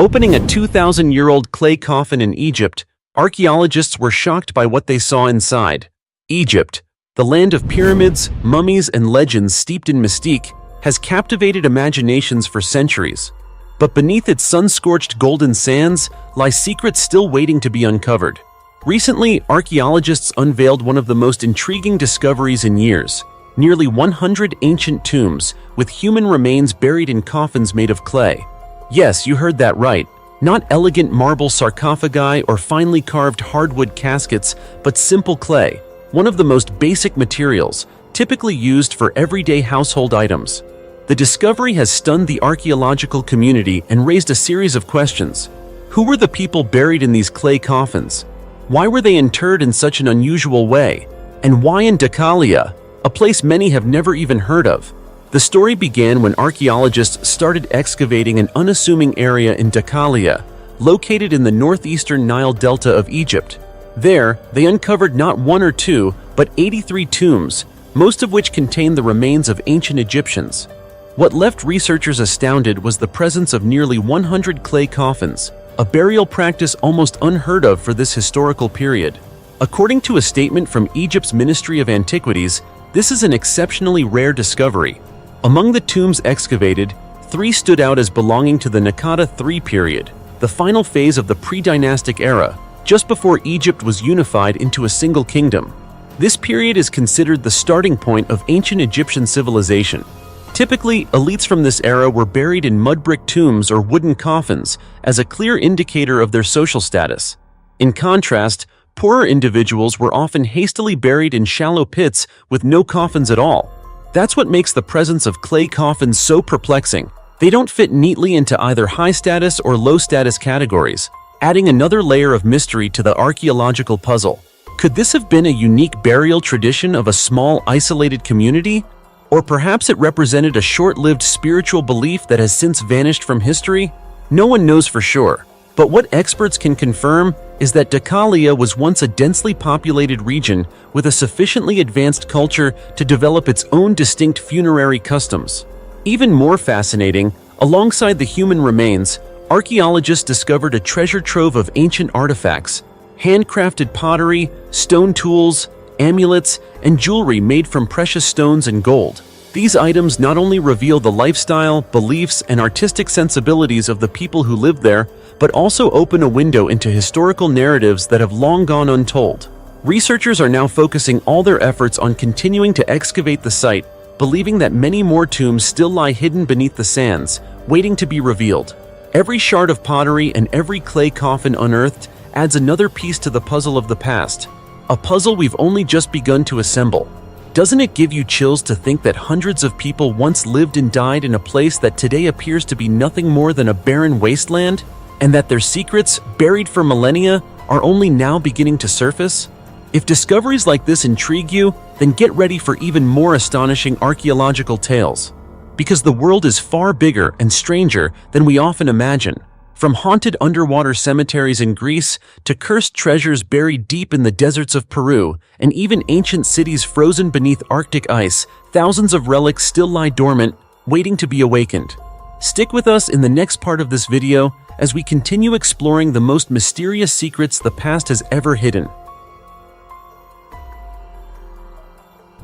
Opening a 2,000-year-old clay coffin in Egypt, archaeologists were shocked by what they saw inside. Egypt, the land of pyramids, mummies, and legends steeped in mystique, has captivated imaginations for centuries. But beneath its sun-scorched golden sands lie secrets still waiting to be uncovered. Recently, archaeologists unveiled one of the most intriguing discoveries in years: nearly 100 ancient tombs with human remains buried in coffins made of clay. Yes, you heard that right. Not elegant marble sarcophagi or finely carved hardwood caskets, but simple clay, one of the most basic materials, typically used for everyday household items. The discovery has stunned the archaeological community and raised a series of questions. Who were the people buried in these clay coffins? Why were they interred in such an unusual way? And why in Deucalion, a place many have never even heard of? The story began when archaeologists started excavating an unassuming area in Deucalion, located in the northeastern Nile Delta of Egypt. There, they uncovered not one or two, but 83 tombs, most of which contained the remains of ancient Egyptians. What left researchers astounded was the presence of nearly 100 clay coffins, a burial practice almost unheard of for this historical period. According to a statement from Egypt's Ministry of Antiquities, this is an exceptionally rare discovery. Among the tombs excavated, 3 stood out as belonging to the Naqada III period, the final phase of the pre-dynastic era, just before Egypt was unified into a single kingdom. This period is considered the starting point of ancient Egyptian civilization. Typically, elites from this era were buried in mud-brick tombs or wooden coffins as a clear indicator of their social status. In contrast, poorer individuals were often hastily buried in shallow pits with no coffins at all. That's what makes the presence of clay coffins so perplexing. They don't fit neatly into either high-status or low-status categories, adding another layer of mystery to the archaeological puzzle. Could this have been a unique burial tradition of a small, isolated community? Or perhaps it represented a short-lived spiritual belief that has since vanished from history? No one knows for sure. But what experts can confirm is that Deucalion was once a densely populated region with a sufficiently advanced culture to develop its own distinct funerary customs. Even more fascinating, alongside the human remains, archaeologists discovered a treasure trove of ancient artifacts: handcrafted pottery, stone tools, amulets, and jewelry made from precious stones and gold. These items not only reveal the lifestyle, beliefs, and artistic sensibilities of the people who lived there, but also open a window into historical narratives that have long gone untold. Researchers are now focusing all their efforts on continuing to excavate the site, believing that many more tombs still lie hidden beneath the sands, waiting to be revealed. Every shard of pottery and every clay coffin unearthed adds another piece to the puzzle of the past, a puzzle we've only just begun to assemble. Doesn't it give you chills to think that hundreds of people once lived and died in a place that today appears to be nothing more than a barren wasteland? And that their secrets, buried for millennia, are only now beginning to surface? If discoveries like this intrigue you, then get ready for even more astonishing archaeological tales. Because the world is far bigger and stranger than we often imagine. From haunted underwater cemeteries in Greece to cursed treasures buried deep in the deserts of Peru, and even ancient cities frozen beneath Arctic ice, thousands of relics still lie dormant, waiting to be awakened. Stick with us in the next part of this video as we continue exploring the most mysterious secrets the past has ever hidden.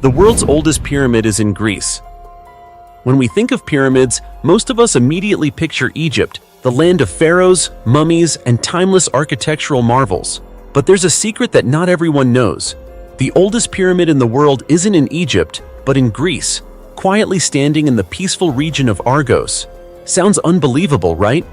The world's oldest pyramid is in Greece. When we think of pyramids, most of us immediately picture Egypt, the land of pharaohs, mummies, and timeless architectural marvels. But there's a secret that not everyone knows. The oldest pyramid in the world isn't in Egypt, but in Greece, quietly standing in the peaceful region of Argos. Sounds unbelievable, right?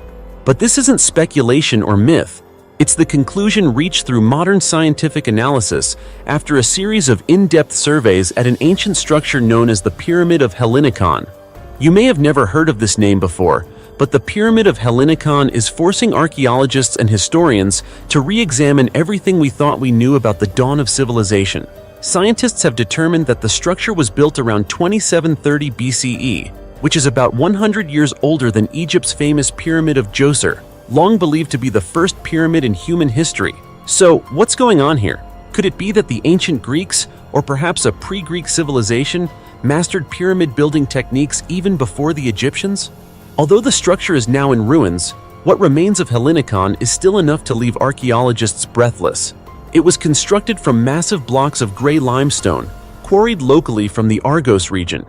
But this isn't speculation or myth. It's the conclusion reached through modern scientific analysis after a series of in-depth surveys at an ancient structure known as the Pyramid of Hellinikon. You may have never heard of this name before, but the Pyramid of Hellinikon is forcing archaeologists and historians to re-examine everything we thought we knew about the dawn of civilization. Scientists have determined that the structure was built around 2730 BCE, which is about 100 years older than Egypt's famous Pyramid of Djoser, long believed to be the first pyramid in human history. So, what's going on here? Could it be that the ancient Greeks, or perhaps a pre-Greek civilization, mastered pyramid building techniques even before the Egyptians? Although the structure is now in ruins, What remains of Hellinikon is still enough to leave archaeologists breathless. It was constructed from massive blocks of gray limestone, quarried locally from the Argos region.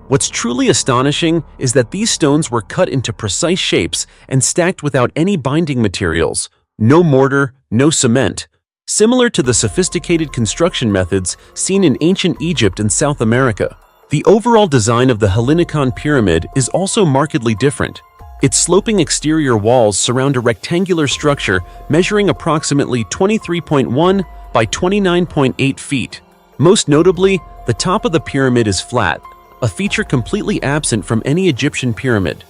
What's truly astonishing is that these stones were cut into precise shapes and stacked without any binding materials, no mortar, no cement, similar to the sophisticated construction methods seen in ancient Egypt and South America. The overall design of the Hellinikon pyramid is also markedly different. Its sloping exterior walls surround a rectangular structure measuring approximately 23.1 by 29.8 feet. Most notably, the top of the pyramid is flat, a feature completely absent from any Egyptian pyramid.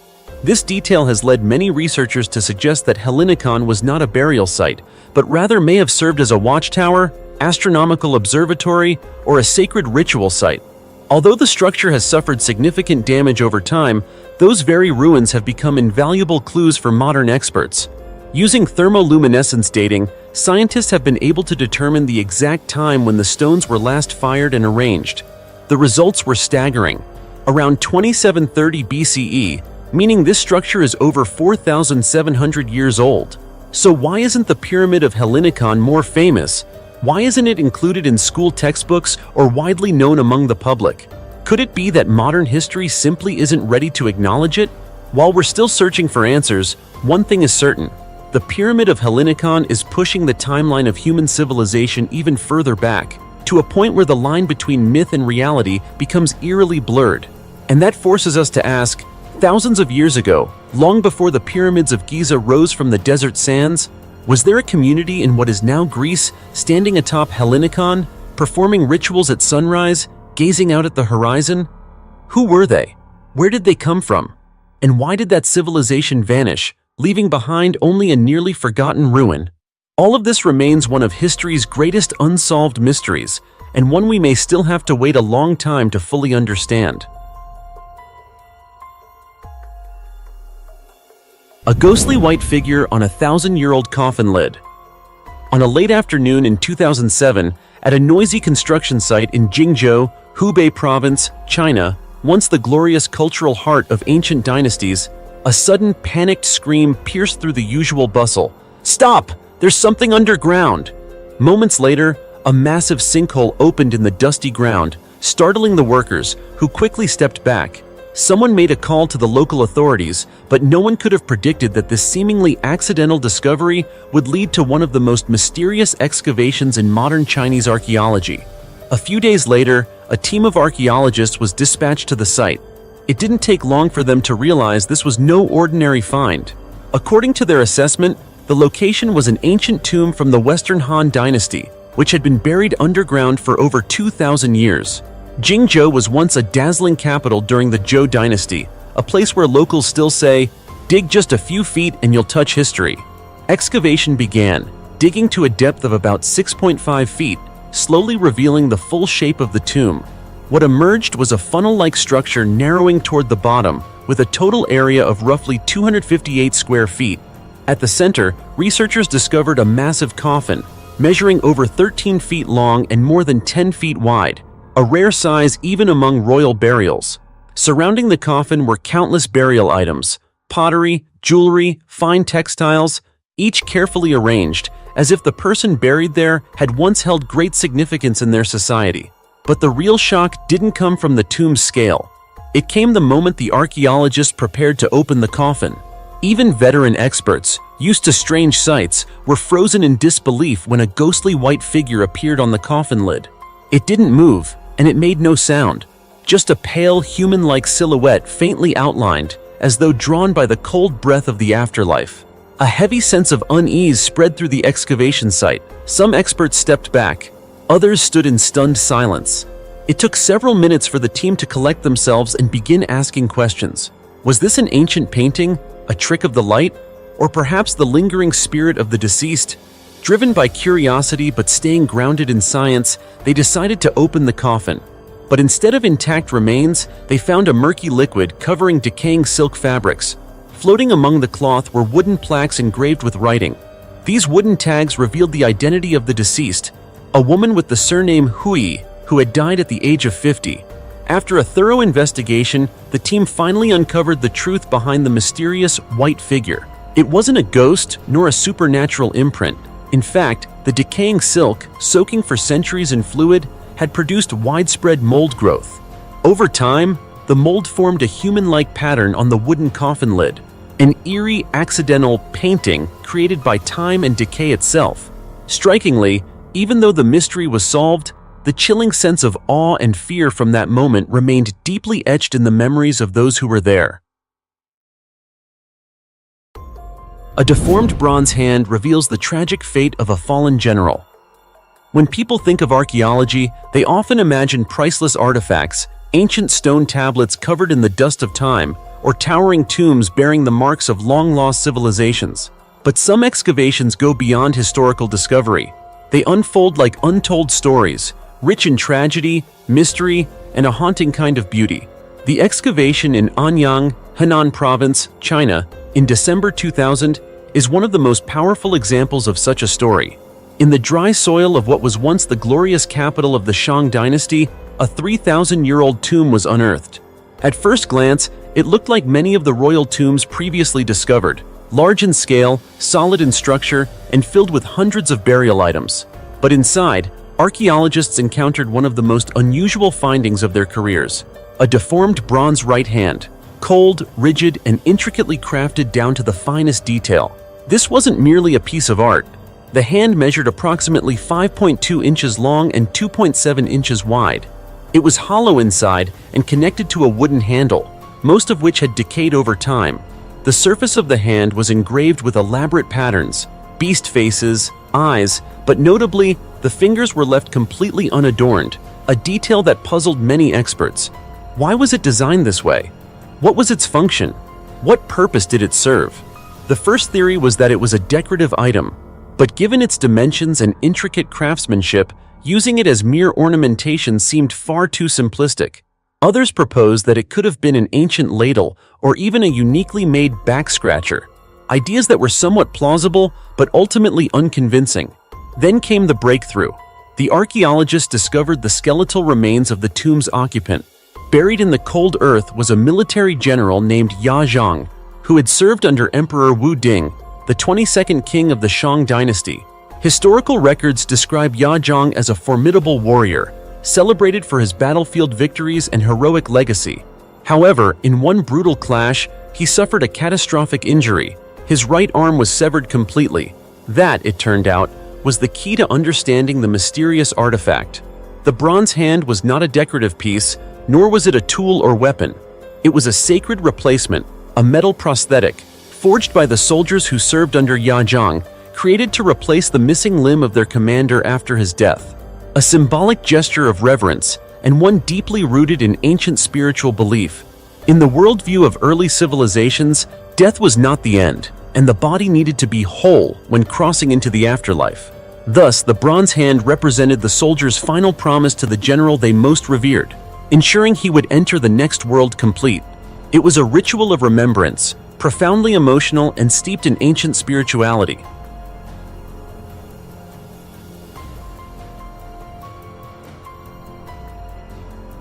This detail has led many researchers to suggest that Hellinikon was not a burial site, but rather may have served as a watchtower, astronomical observatory, or a sacred ritual site. Although the structure has suffered significant damage over time, those very ruins have become invaluable clues for modern experts. Using thermoluminescence dating, scientists have been able to determine the exact time when the stones were last fired and arranged. The results were staggering. Around 2730 BCE, meaning this structure is over 4,700 years old. So why isn't the Pyramid of Hellinikon more famous? Why isn't it included in school textbooks or widely known among the public? Could it be that modern history simply isn't ready to acknowledge it? While we're still searching for answers, one thing is certain. The Pyramid of Hellinikon is pushing the timeline of human civilization even further back, to a point where the line between myth and reality becomes eerily blurred. And that forces us to ask, thousands of years ago, long before the pyramids of Giza rose from the desert sands, was there a community in what is now Greece standing atop Hellinikon, performing rituals at sunrise, gazing out at the horizon? Who were they? Where did they come from? And why did that civilization vanish, leaving behind only a nearly forgotten ruin? All of this remains one of history's greatest unsolved mysteries, and one we may still have to wait a long time to fully understand. A ghostly white figure on a 1,000-year-old coffin lid. On a late afternoon in 2007, at a noisy construction site in Jingzhou, Hubei Province, China, once the glorious cultural heart of ancient dynasties, a sudden panicked scream pierced through the usual bustle. "Stop! There's something underground!" Moments later, a massive sinkhole opened in the dusty ground, startling the workers, who quickly stepped back. Someone made a call to the local authorities, but no one could have predicted that this seemingly accidental discovery would lead to one of the most mysterious excavations in modern Chinese archaeology. A few days later, a team of archaeologists was dispatched to the site. It didn't take long for them to realize this was no ordinary find. According to their assessment, the location was an ancient tomb from the Western Han Dynasty, which had been buried underground for over 2,000 years. Jingzhou was once a dazzling capital during the Zhou Dynasty, a place where locals still say, "Dig just a few feet and you'll touch history." Excavation began, digging to a depth of about 6.5 feet, slowly revealing the full shape of the tomb. What emerged was a funnel-like structure narrowing toward the bottom, with a total area of roughly 258 square feet. At the center, researchers discovered a massive coffin, measuring over 13 feet long and more than 10 feet wide, a rare size even among royal burials. Surrounding the coffin were countless burial items, pottery, jewelry, fine textiles, each carefully arranged, as if the person buried there had once held great significance in their society. But the real shock didn't come from the tomb's scale. It came the moment the archaeologists prepared to open the coffin. Even veteran experts, used to strange sights, were frozen in disbelief when a ghostly white figure appeared on the coffin lid. It didn't move, and it made no sound, just a pale, human-like silhouette faintly outlined, as though drawn by the cold breath of the afterlife. A heavy sense of unease spread through the excavation site. Some experts stepped back. Others stood in stunned silence. It took several minutes for the team to collect themselves and begin asking questions. Was this an ancient painting? A trick of the light? Or perhaps the lingering spirit of the deceased? Driven by curiosity but staying grounded in science, they decided to open the coffin. But instead of intact remains, they found a murky liquid covering decaying silk fabrics. Floating among the cloth were wooden plaques engraved with writing. These wooden tags revealed the identity of the deceased, a woman with the surname Hui, who had died at the age of 50. After a thorough investigation, the team finally uncovered the truth behind the mysterious white figure. It wasn't a ghost nor a supernatural imprint. In fact, the decaying silk, soaking for centuries in fluid, had produced widespread mold growth. Over time, the mold formed a human-like pattern on the wooden coffin lid, an eerie, accidental painting created by time and decay itself. Strikingly, even though the mystery was solved, the chilling sense of awe and fear from that moment remained deeply etched in the memories of those who were there. A deformed bronze hand reveals the tragic fate of a fallen general. When people think of archaeology, they often imagine priceless artifacts, ancient stone tablets covered in the dust of time, or towering tombs bearing the marks of long-lost civilizations. But some excavations go beyond historical discovery. They unfold like untold stories, rich in tragedy, mystery, and a haunting kind of beauty. The excavation in Anyang, Henan Province, China, in December 2000, is one of the most powerful examples of such a story. In the dry soil of what was once the glorious capital of the Shang dynasty, a 3,000-year-old tomb was unearthed. At first glance, it looked like many of the royal tombs previously discovered, large in scale, solid in structure, and filled with hundreds of burial items. But inside, archaeologists encountered one of the most unusual findings of their careers: a deformed bronze right hand, cold, rigid, and intricately crafted down to the finest detail. This wasn't merely a piece of art. The hand measured approximately 5.2 inches long and 2.7 inches wide. It was hollow inside and connected to a wooden handle, most of which had decayed over time. The surface of the hand was engraved with elaborate patterns, beast faces, eyes, but notably, the fingers were left completely unadorned, a detail that puzzled many experts. Why was it designed this way? What was its function? What purpose did it serve? The first theory was that it was a decorative item, but given its dimensions and intricate craftsmanship, using it as mere ornamentation seemed far too simplistic. Others proposed that it could have been an ancient ladle or even a uniquely made back scratcher, ideas that were somewhat plausible but ultimately unconvincing. Then came the breakthrough. The archaeologists discovered the skeletal remains of the tomb's occupant. Buried in the cold earth was a military general named Ya Zhang, who had served under Emperor Wu Ding, the 22nd king of the Shang dynasty. Historical records describe Ya Zhang as a formidable warrior, celebrated for his battlefield victories and heroic legacy. However, in one brutal clash, he suffered a catastrophic injury. His right arm was severed completely. That, it turned out, was the key to understanding the mysterious artifact. The bronze hand was not a decorative piece, nor was it a tool or weapon. It was a sacred replacement, a metal prosthetic, forged by the soldiers who served under Ya Zhang, created to replace the missing limb of their commander after his death. A symbolic gesture of reverence, and one deeply rooted in ancient spiritual belief. In the worldview of early civilizations, death was not the end, and the body needed to be whole when crossing into the afterlife. Thus, the bronze hand represented the soldier's final promise to the general they most revered, ensuring he would enter the next world complete. It was a ritual of remembrance, profoundly emotional and steeped in ancient spirituality.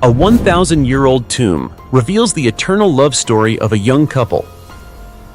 A 1,000-year-old tomb reveals the eternal love story of a young couple.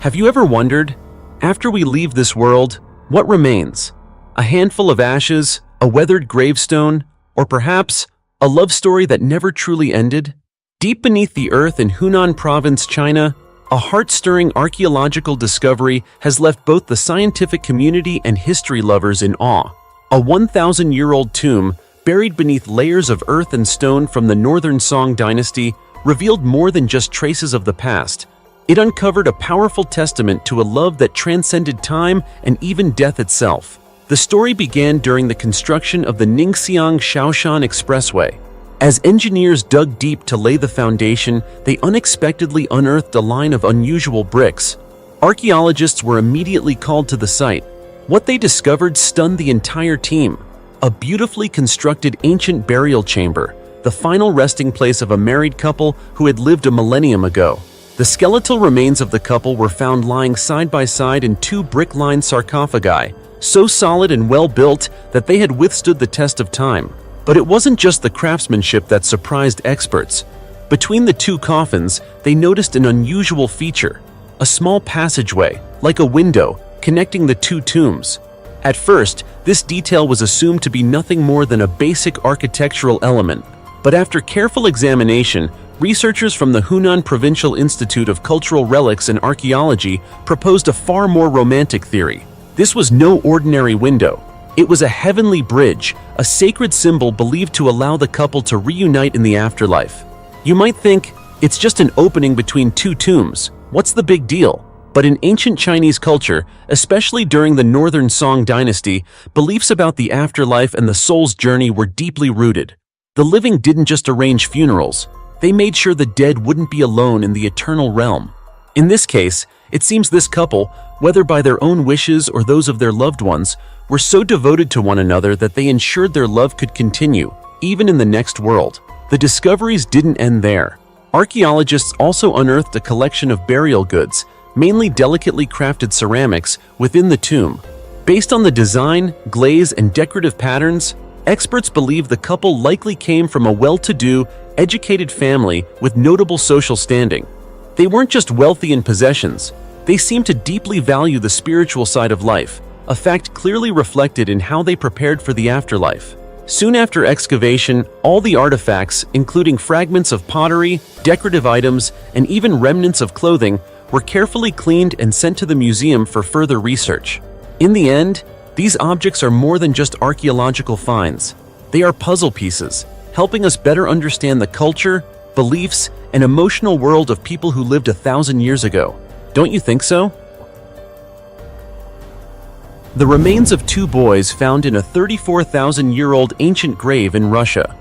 Have you ever wondered, after we leave this world, what remains? A handful of ashes, a weathered gravestone, or perhaps a love story that never truly ended? Deep beneath the earth in Hunan Province, China, a heart-stirring archaeological discovery has left both the scientific community and history lovers in awe. A 1,000-year-old tomb, buried beneath layers of earth and stone from the northern Song dynasty, revealed more than just traces of the past. It uncovered a powerful testament to a love that transcended time and even death itself. The story began during the construction of the Ningxiang-Shaoshan Expressway. As engineers dug deep to lay the foundation, they unexpectedly unearthed a line of unusual bricks. Archaeologists were immediately called to the site. What they discovered stunned the entire team. A beautifully constructed ancient burial chamber, the final resting place of a married couple who had lived a millennium ago. The skeletal remains of the couple were found lying side by side in two brick-lined sarcophagi, so solid and well-built that they had withstood the test of time. But it wasn't just the craftsmanship that surprised experts. Between the two coffins, they noticed an unusual feature: a small passageway, like a window connecting the two tombs. At first, this detail was assumed to be nothing more than a basic architectural element, but after careful examination, researchers from the Hunan Provincial Institute of Cultural Relics and Archaeology proposed a far more romantic theory. This was no ordinary window. It was a heavenly bridge, a sacred symbol believed to allow the couple to reunite in the afterlife. You might think, it's just an opening between two tombs. What's the big deal? But in ancient Chinese culture, especially during the Northern Song dynasty, beliefs about the afterlife and the soul's journey were deeply rooted. The living didn't just arrange funerals. They made sure the dead wouldn't be alone in the eternal realm. In this case, it seems this couple, whether by their own wishes or those of their loved ones, were so devoted to one another that they ensured their love could continue, even in the next world. The discoveries didn't end there. Archaeologists also unearthed a collection of burial goods, mainly delicately crafted ceramics, within the tomb. Based on the design, glaze, and decorative patterns, experts believe the couple likely came from a well-to-do, educated family with notable social standing. They weren't just wealthy in possessions, they seemed to deeply value the spiritual side of life, a fact clearly reflected in how they prepared for the afterlife. Soon after excavation, all the artifacts, including fragments of pottery, decorative items, and even remnants of clothing, were carefully cleaned and sent to the museum for further research. In the end, these objects are more than just archaeological finds. They are puzzle pieces, helping us better understand the culture, beliefs, and emotional world of people who lived 1,000 years ago. Don't you think so? The remains of two boys found in a 34,000-year-old ancient grave in Russia.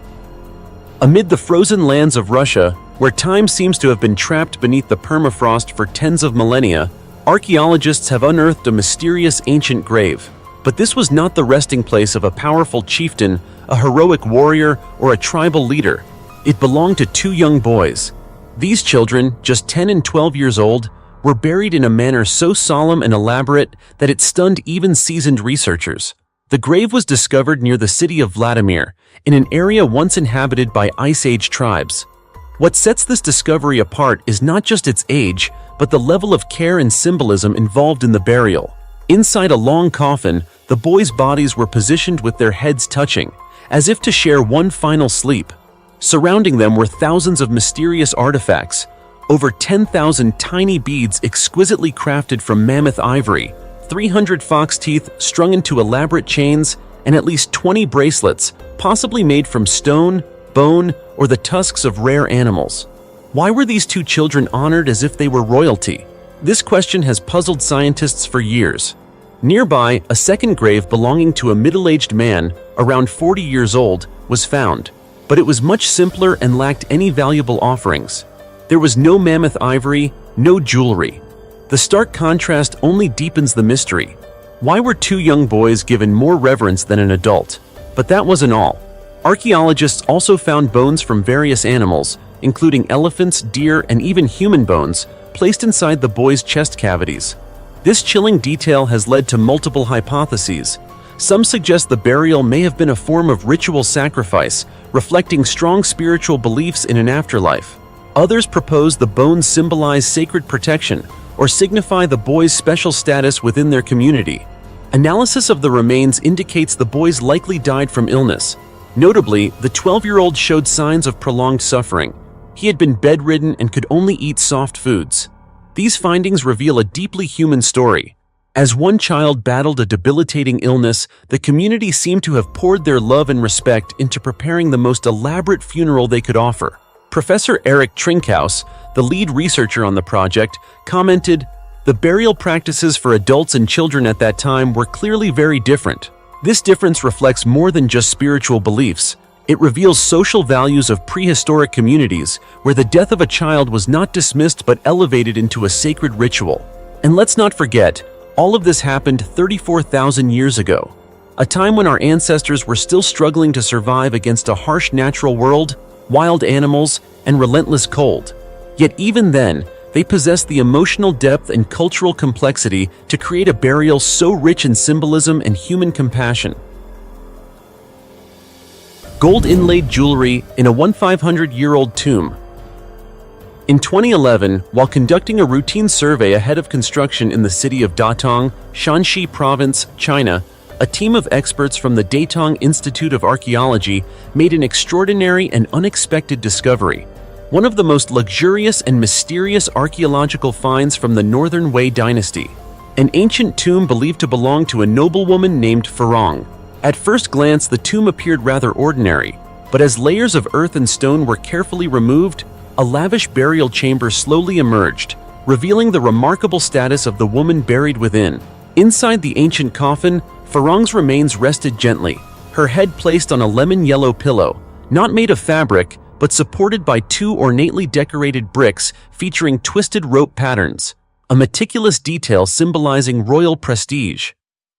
Amid the frozen lands of Russia, where time seems to have been trapped beneath the permafrost for tens of millennia, archaeologists have unearthed a mysterious ancient grave. But this was not the resting place of a powerful chieftain, a heroic warrior, or a tribal leader. It belonged to two young boys. These children, just 10 and 12 years old, were buried in a manner so solemn and elaborate that it stunned even seasoned researchers. The grave was discovered near the city of Vladimir, in an area once inhabited by Ice Age tribes. What sets this discovery apart is not just its age, but the level of care and symbolism involved in the burial. Inside a long coffin, the boys' bodies were positioned with their heads touching, as if to share one final sleep. Surrounding them were thousands of mysterious artifacts, over 10,000 tiny beads exquisitely crafted from mammoth ivory, 300 fox teeth strung into elaborate chains, and at least 20 bracelets, possibly made from stone, bone, or the tusks of rare animals. Why were these two children honored as if they were royalty? This question has puzzled scientists for years. Nearby, a second grave belonging to a middle-aged man, around 40 years old, was found, but it was much simpler and lacked any valuable offerings. There was no mammoth ivory, no jewelry. The stark contrast only deepens the mystery. Why were two young boys given more reverence than an adult? But that wasn't all. Archaeologists also found bones from various animals, including elephants, deer, and even human bones, placed inside the boys' chest cavities. This chilling detail has led to multiple hypotheses. Some suggest the burial may have been a form of ritual sacrifice, reflecting strong spiritual beliefs in an afterlife. Others propose the bones symbolize sacred protection or signify the boys' special status within their community. Analysis of the remains indicates the boys likely died from illness. Notably, the 12-year-old showed signs of prolonged suffering. He had been bedridden and could only eat soft foods. These findings reveal a deeply human story. As one child battled a debilitating illness, the community seemed to have poured their love and respect into preparing the most elaborate funeral they could offer. Professor Eric Trinkhaus, the lead researcher on the project, commented, "The burial practices for adults and children at that time were clearly very different. This difference reflects more than just spiritual beliefs. It reveals social values of prehistoric communities where the death of a child was not dismissed but elevated into a sacred ritual." And let's not forget, all of this happened 34,000 years ago, a time when our ancestors were still struggling to survive against a harsh natural world, wild animals, and relentless cold. Yet even then, they possessed the emotional depth and cultural complexity to create a burial so rich in symbolism and human compassion. Gold inlaid jewelry in a 1,500-year-old tomb. In 2011, while conducting a routine survey ahead of construction in the city of Datong, Shanxi Province, China, a team of experts from the Datong Institute of Archaeology made an extraordinary and unexpected discovery. One of the most luxurious and mysterious archaeological finds from the Northern Wei dynasty. An ancient tomb believed to belong to a noblewoman named Farong. At first glance, the tomb appeared rather ordinary, but as layers of earth and stone were carefully removed, a lavish burial chamber slowly emerged, revealing the remarkable status of the woman buried within. Inside the ancient coffin, Farong's remains rested gently, her head placed on a lemon-yellow pillow, not made of fabric, but supported by two ornately decorated bricks featuring twisted rope patterns, a meticulous detail symbolizing royal prestige.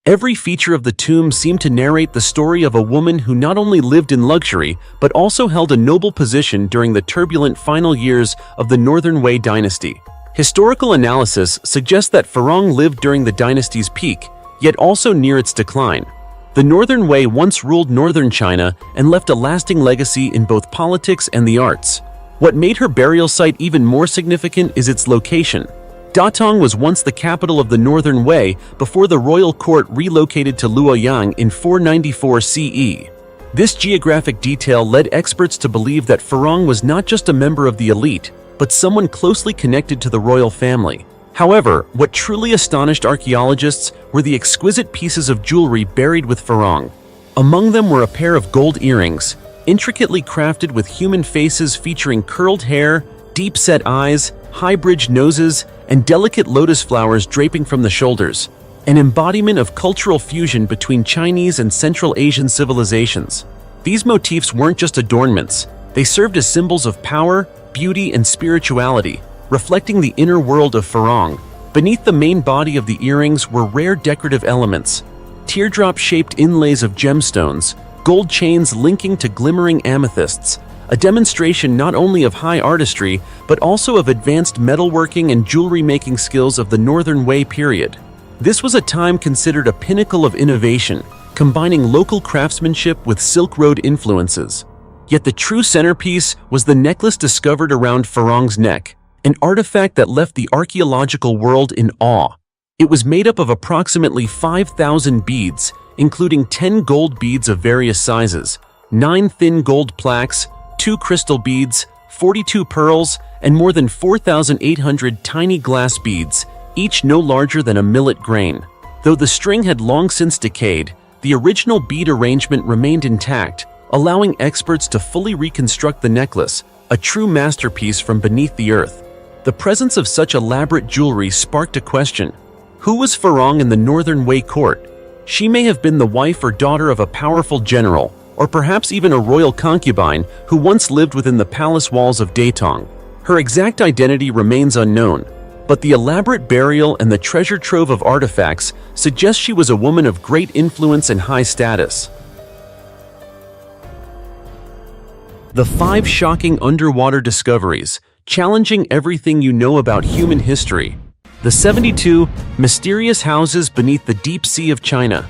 Every feature of the tomb seemed to narrate the story of a woman who not only lived in luxury, but also held a noble position during the turbulent final years of the Northern Wei dynasty. Historical analysis suggests that Farong lived during the dynasty's peak, yet also near its decline. The Northern Wei once ruled northern China and left a lasting legacy in both politics and the arts. What made her burial site even more significant is its location. Datong was once the capital of the Northern Wei before the royal court relocated to Luoyang in 494 CE. This geographic detail led experts to believe that Farong was not just a member of the elite, but someone closely connected to the royal family. However, what truly astonished archaeologists were the exquisite pieces of jewelry buried with Farong. Among them were a pair of gold earrings, intricately crafted with human faces featuring curled hair, deep-set eyes, high-bridged noses, and delicate lotus flowers draping from the shoulders, an embodiment of cultural fusion between Chinese and Central Asian civilizations. These motifs weren't just adornments, they served as symbols of power, beauty, and spirituality, reflecting the inner world of Farong. Beneath the main body of the earrings were rare decorative elements, teardrop-shaped inlays of gemstones, gold chains linking to glimmering amethysts, a demonstration not only of high artistry, but also of advanced metalworking and jewelry-making skills of the Northern Wei period. This was a time considered a pinnacle of innovation, combining local craftsmanship with Silk Road influences. Yet the true centerpiece was the necklace discovered around Farong's neck, an artifact that left the archaeological world in awe. It was made up of approximately 5,000 beads, including 10 gold beads of various sizes, 9 thin gold plaques, 2 crystal beads, 42 pearls, and more than 4,800 tiny glass beads, each no larger than a millet grain. Though the string had long since decayed, the original bead arrangement remained intact, allowing experts to fully reconstruct the necklace, a true masterpiece from beneath the earth. The presence of such elaborate jewelry sparked a question. Who was Farong in the Northern Wei court? She may have been the wife or daughter of a powerful general, or perhaps even a royal concubine who once lived within the palace walls of Datong. Her exact identity remains unknown, but the elaborate burial and the treasure trove of artifacts suggest she was a woman of great influence and high status. The 5 shocking underwater discoveries, challenging everything you know about human history. The 72 mysterious houses beneath the deep sea of China.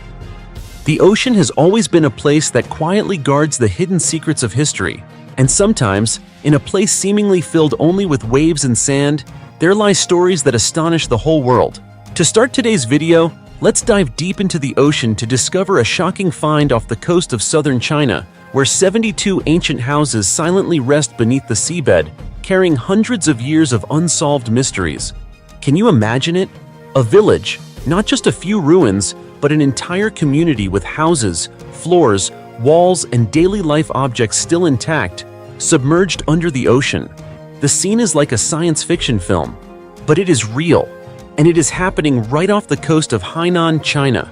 The ocean has always been a place that quietly guards the hidden secrets of history, and sometimes, in a place seemingly filled only with waves and sand, there lie stories that astonish the whole world. To start today's video, let's dive deep into the ocean to discover a shocking find off the coast of southern China, where 72 ancient houses silently rest beneath the seabed, carrying hundreds of years of unsolved mysteries. Can you imagine it? A village, not just a few ruins, but an entire community with houses, floors, walls, and daily life objects still intact, submerged under the ocean. The scene is like a science fiction film, but it is real, and it is happening right off the coast of Hainan, China.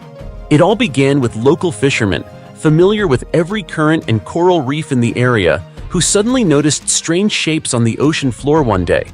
It all began with local fishermen, familiar with every current and coral reef in the area, who suddenly noticed strange shapes on the ocean floor one day.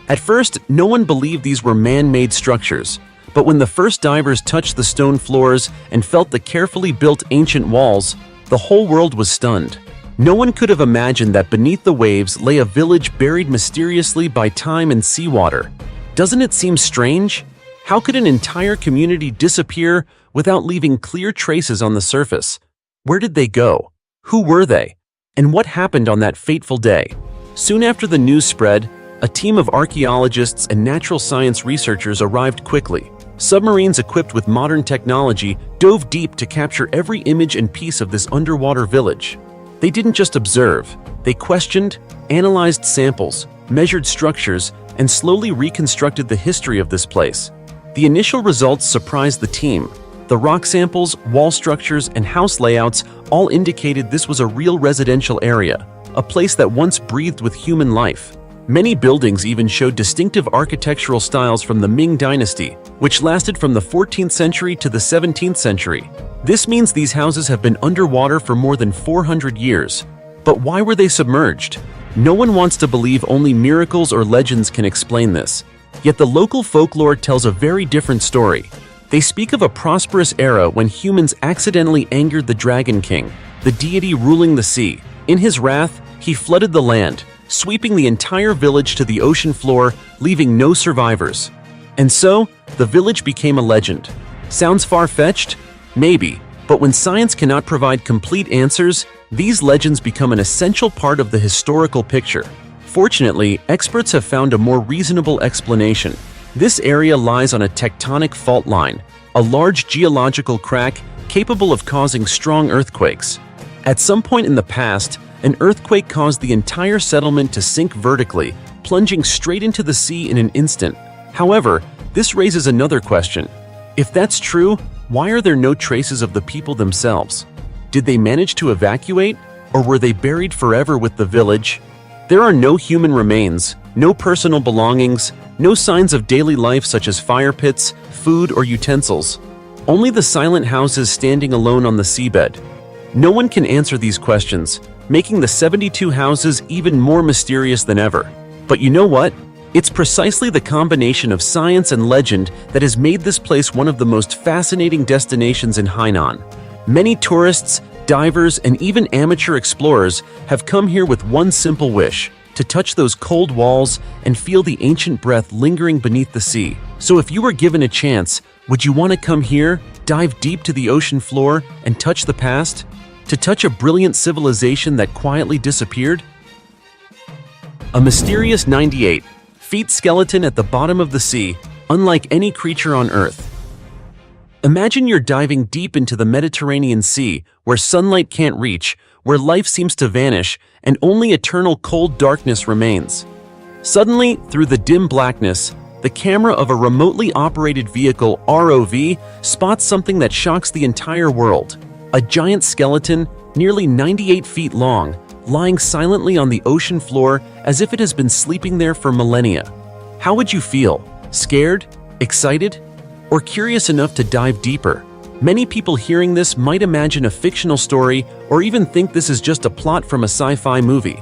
At first, no one believed these were man-made structures, but when the first divers touched the stone floors and felt the carefully built ancient walls, the whole world was stunned. No one could have imagined that beneath the waves lay a village buried mysteriously by time and seawater. Doesn't it seem strange? How could an entire community disappear without leaving clear traces on the surface? Where did they go? Who were they? And what happened on that fateful day? Soon after the news spread, A team of archaeologists and natural science researchers arrived quickly. Submarines equipped with modern technology dove deep to capture every image and piece of this underwater village. They didn't just observe, they questioned, analyzed samples, measured structures, and slowly reconstructed the history of this place. The initial results surprised the team. The rock samples, wall structures, and house layouts all indicated this was a real residential area, a place that once breathed with human life. Many buildings even showed distinctive architectural styles from the Ming Dynasty, which lasted from the 14th century to the 17th century. This means these houses have been underwater for more than 400 years. But why were they submerged? No one wants to believe only miracles or legends can explain this. Yet the local folklore tells a very different story. They speak of a prosperous era when humans accidentally angered the Dragon King, the deity ruling the sea. In his wrath, he flooded the land, sweeping the entire village to the ocean floor, leaving no survivors. And so, the village became a legend. Sounds far-fetched? Maybe, but when science cannot provide complete answers, these legends become an essential part of the historical picture. Fortunately, experts have found a more reasonable explanation. This area lies on a tectonic fault line, a large geological crack capable of causing strong earthquakes. At some point in the past, an earthquake caused the entire settlement to sink vertically, plunging straight into the sea in an instant. However, this raises another question. If that's true, why are there no traces of the people themselves? Did they manage to evacuate, or were they buried forever with the village? There are no human remains, no personal belongings, no signs of daily life such as fire pits, food, or utensils. Only the silent houses standing alone on the seabed. No one can answer these questions, making the 72 houses even more mysterious than ever. But you know what? It's precisely the combination of science and legend that has made this place one of the most fascinating destinations in Hainan. Many tourists, divers, and even amateur explorers have come here with one simple wish: to touch those cold walls and feel the ancient breath lingering beneath the sea. So if you were given a chance, would you want to come here, dive deep to the ocean floor, and touch the past? To touch a brilliant civilization that quietly disappeared? A mysterious 98-feet skeleton at the bottom of the sea, unlike any creature on Earth. Imagine you're diving deep into the Mediterranean Sea, where sunlight can't reach, where life seems to vanish, and only eternal cold darkness remains. Suddenly, through the dim blackness, the camera of a remotely operated vehicle, ROV, spots something that shocks the entire world. A giant skeleton, nearly 98 feet long, lying silently on the ocean floor as if it has been sleeping there for millennia. How would you feel? Scared? Excited? Or curious enough to dive deeper? Many people hearing this might imagine a fictional story or even think this is just a plot from a sci-fi movie.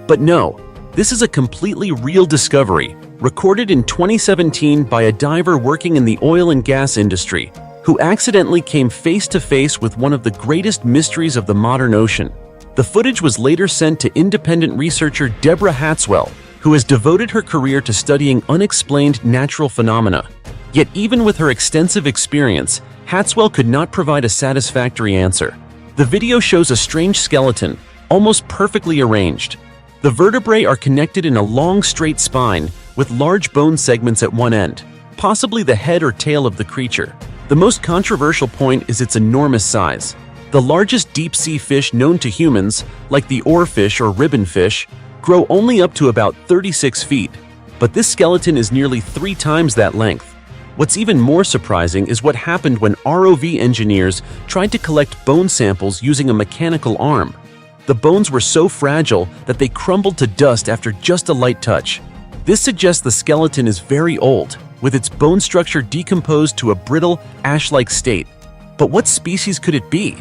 But no, this is a completely real discovery, recorded in 2017 by a diver working in the oil and gas industry, who accidentally came face to face with one of the greatest mysteries of the modern ocean. The footage was later sent to independent researcher Deborah Hatswell, who has devoted her career to studying unexplained natural phenomena. Yet even with her extensive experience, Hatswell could not provide a satisfactory answer. The video shows a strange skeleton, almost perfectly arranged. The vertebrae are connected in a long straight spine, with large bone segments at one end, possibly the head or tail of the creature. The most controversial point is its enormous size. The largest deep-sea fish known to humans, like the oarfish or ribbonfish, grow only up to about 36 feet, but this skeleton is nearly 3 times that length. What's even more surprising is what happened when ROV engineers tried to collect bone samples using a mechanical arm. The bones were so fragile that they crumbled to dust after just a light touch. This suggests the skeleton is very old, with its bone structure decomposed to a brittle, ash-like state. But what species could it be?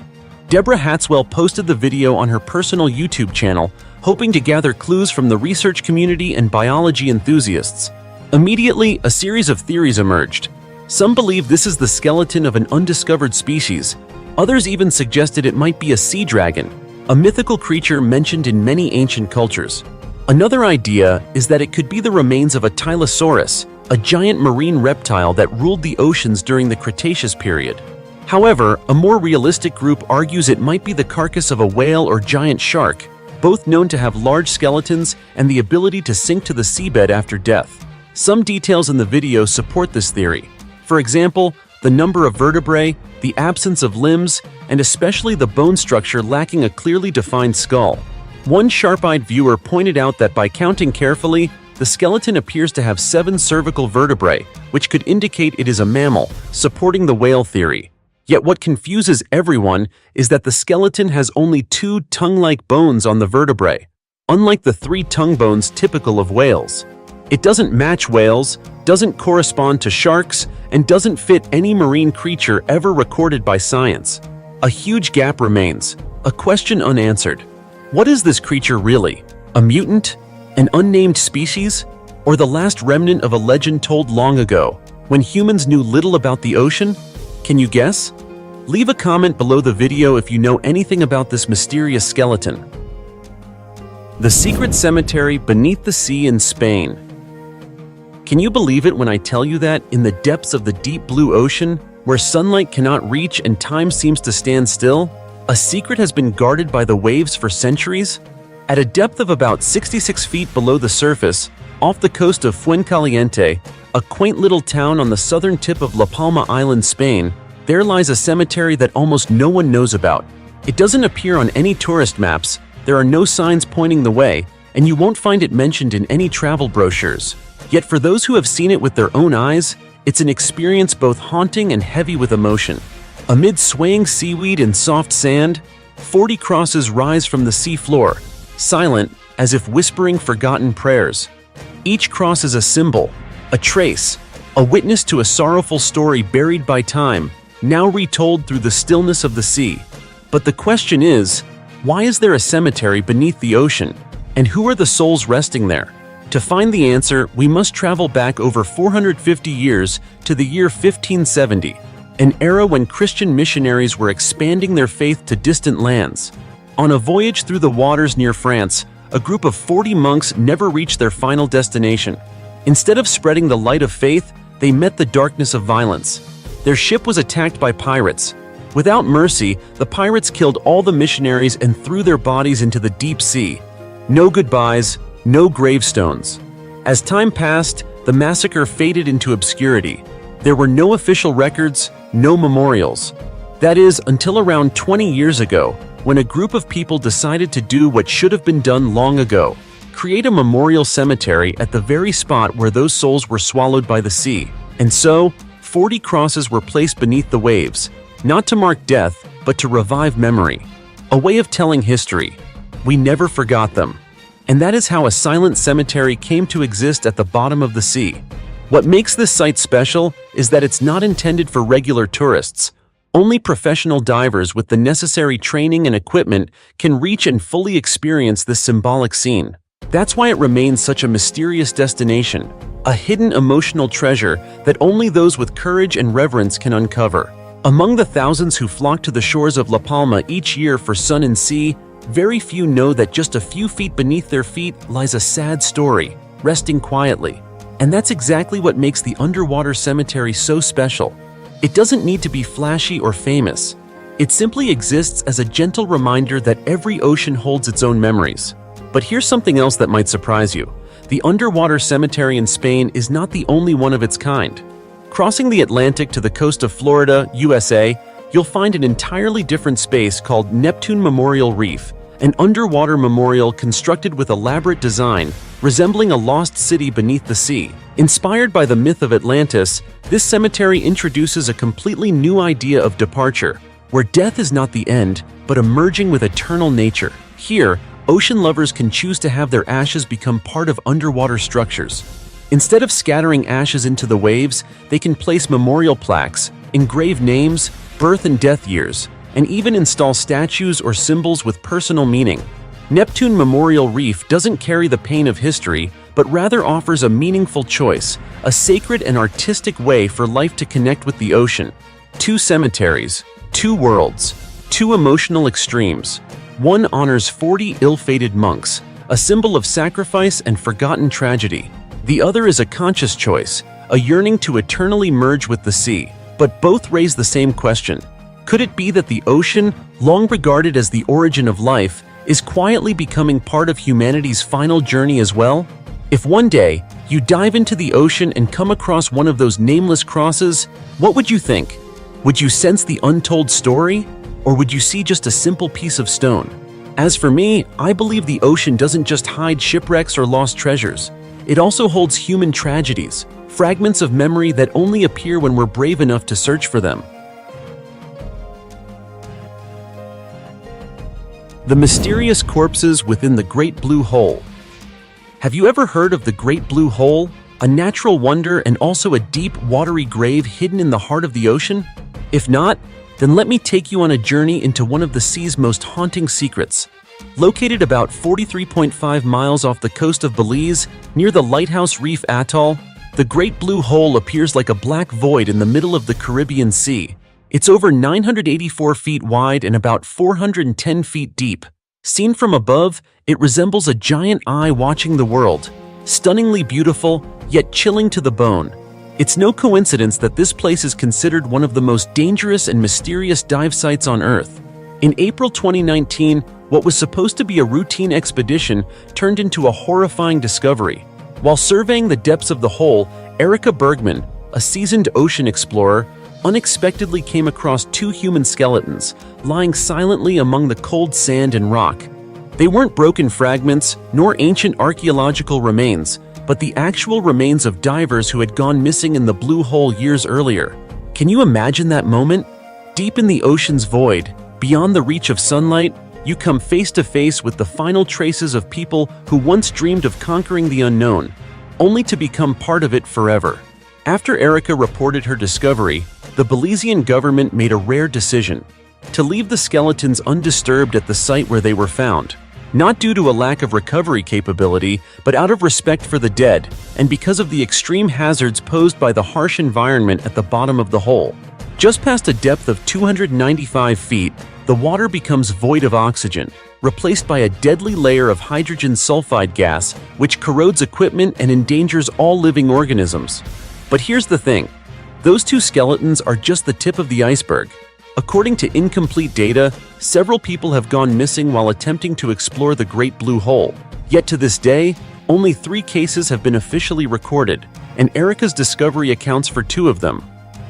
Deborah Hatswell posted the video on her personal YouTube channel, hoping to gather clues from the research community and biology enthusiasts. Immediately, a series of theories emerged. Some believe this is the skeleton of an undiscovered species. Others even suggested it might be a sea dragon, a mythical creature mentioned in many ancient cultures. Another idea is that it could be the remains of a Tylosaurus, a giant marine reptile that ruled the oceans during the Cretaceous period. However, a more realistic group argues it might be the carcass of a whale or giant shark, both known to have large skeletons and the ability to sink to the seabed after death. Some details in the video support this theory. For example, the number of vertebrae, the absence of limbs, and especially the bone structure lacking a clearly defined skull. One sharp-eyed viewer pointed out that by counting carefully, the skeleton appears to have 7 cervical vertebrae, which could indicate it is a mammal, supporting the whale theory. Yet what confuses everyone is that the skeleton has only 2 tongue-like bones on the vertebrae, unlike the 3 tongue bones typical of whales. It doesn't match whales, doesn't correspond to sharks, and doesn't fit any marine creature ever recorded by science. A huge gap remains, a question unanswered. What is this creature really? A mutant? An unnamed species? Or the last remnant of a legend told long ago, when humans knew little about the ocean? Can you guess? Leave a comment below the video if you know anything about this mysterious skeleton. The secret cemetery beneath the sea in Spain. Can you believe it when I tell you that, in the depths of the deep blue ocean, where sunlight cannot reach and time seems to stand still, a secret has been guarded by the waves for centuries? At a depth of about 66 feet below the surface, off the coast of Fuencaliente, a quaint little town on the southern tip of La Palma Island, Spain, there lies a cemetery that almost no one knows about. It doesn't appear on any tourist maps, there are no signs pointing the way, and you won't find it mentioned in any travel brochures. Yet for those who have seen it with their own eyes, it's an experience both haunting and heavy with emotion. Amid swaying seaweed and soft sand, 40 crosses rise from the sea floor, silent, as if whispering forgotten prayers. Each cross is a symbol, a trace, a witness to a sorrowful story buried by time, now retold through the stillness of the sea. But the question is, why is there a cemetery beneath the ocean? And who are the souls resting there? To find the answer, we must travel back over 450 years to the year 1570, an era when Christian missionaries were expanding their faith to distant lands. On a voyage through the waters near France, a group of 40 monks never reached their final destination. Instead of spreading the light of faith, they met the darkness of violence. Their ship was attacked by pirates. Without mercy, the pirates killed all the missionaries and threw their bodies into the deep sea. No goodbyes, no gravestones. As time passed, the massacre faded into obscurity. There were no official records, no memorials. That is, until around 20 years ago, when a group of people decided to do what should have been done long ago: create a memorial cemetery at the very spot where those souls were swallowed by the sea. And so, 40 crosses were placed beneath the waves, not to mark death, but to revive memory. A way of telling history. We never forgot them. And that is how a silent cemetery came to exist at the bottom of the sea. What makes this site special is that it's not intended for regular tourists. Only professional divers with the necessary training and equipment can reach and fully experience this symbolic scene. That's why it remains such a mysterious destination, a hidden emotional treasure that only those with courage and reverence can uncover. Among the thousands who flock to the shores of La Palma each year for sun and sea, very few know that just a few feet beneath their feet lies a sad story, resting quietly. And that's exactly what makes the underwater cemetery so special. It doesn't need to be flashy or famous. It simply exists as a gentle reminder that every ocean holds its own memories. But here's something else that might surprise you. The underwater cemetery in Spain is not the only one of its kind. Crossing the Atlantic to the coast of Florida, USA, you'll find an entirely different space called Neptune Memorial Reef, an underwater memorial constructed with elaborate design, resembling a lost city beneath the sea. Inspired by the myth of Atlantis, this cemetery introduces a completely new idea of departure, where death is not the end, but a merging with eternal nature. Here, ocean lovers can choose to have their ashes become part of underwater structures. Instead of scattering ashes into the waves, they can place memorial plaques, engrave names, birth and death years, and even install statues or symbols with personal meaning. Neptune Memorial Reef doesn't carry the pain of history, but rather offers a meaningful choice, a sacred and artistic way for life to connect with the ocean. 2 cemeteries, 2 worlds, 2 emotional extremes. One honors 40 ill-fated monks, a symbol of sacrifice and forgotten tragedy. The other is a conscious choice, a yearning to eternally merge with the sea. But both raise the same question. Could it be that the ocean, long regarded as the origin of life, is quietly becoming part of humanity's final journey as well? If one day you dive into the ocean and come across one of those nameless crosses, what would you think? Would you sense the untold story? Or would you see just a simple piece of stone? As for me, I believe the ocean doesn't just hide shipwrecks or lost treasures. It also holds human tragedies, fragments of memory that only appear when we're brave enough to search for them. The mysterious corpses within the Great Blue Hole. Have you ever heard of the Great Blue Hole, a natural wonder and also a deep, watery grave hidden in the heart of the ocean? If not, then let me take you on a journey into one of the sea's most haunting secrets. Located about 43.5 miles off the coast of Belize, near the Lighthouse Reef Atoll, the Great Blue Hole appears like a black void in the middle of the Caribbean Sea. It's over 984 feet wide and about 410 feet deep. Seen from above, it resembles a giant eye watching the world. Stunningly beautiful, yet chilling to the bone. It's no coincidence that this place is considered one of the most dangerous and mysterious dive sites on Earth. In April 2019, what was supposed to be a routine expedition turned into a horrifying discovery. While surveying the depths of the hole, Erica Bergman, a seasoned ocean explorer, unexpectedly came across two human skeletons, lying silently among the cold sand and rock. They weren't broken fragments, nor ancient archaeological remains, but the actual remains of divers who had gone missing in the Blue Hole years earlier. Can you imagine that moment? Deep in the ocean's void, beyond the reach of sunlight, you come face to face with the final traces of people who once dreamed of conquering the unknown, only to become part of it forever. After Erica reported her discovery, the Belizean government made a rare decision: to leave the skeletons undisturbed at the site where they were found. Not due to a lack of recovery capability, but out of respect for the dead, and because of the extreme hazards posed by the harsh environment at the bottom of the hole. Just past a depth of 295 feet, the water becomes void of oxygen, replaced by a deadly layer of hydrogen sulfide gas, which corrodes equipment and endangers all living organisms. But here's the thing: those two skeletons are just the tip of the iceberg. According to incomplete data, several people have gone missing while attempting to explore the Great Blue Hole. Yet to this day, only 3 cases have been officially recorded, and Erica's discovery accounts for 2 of them.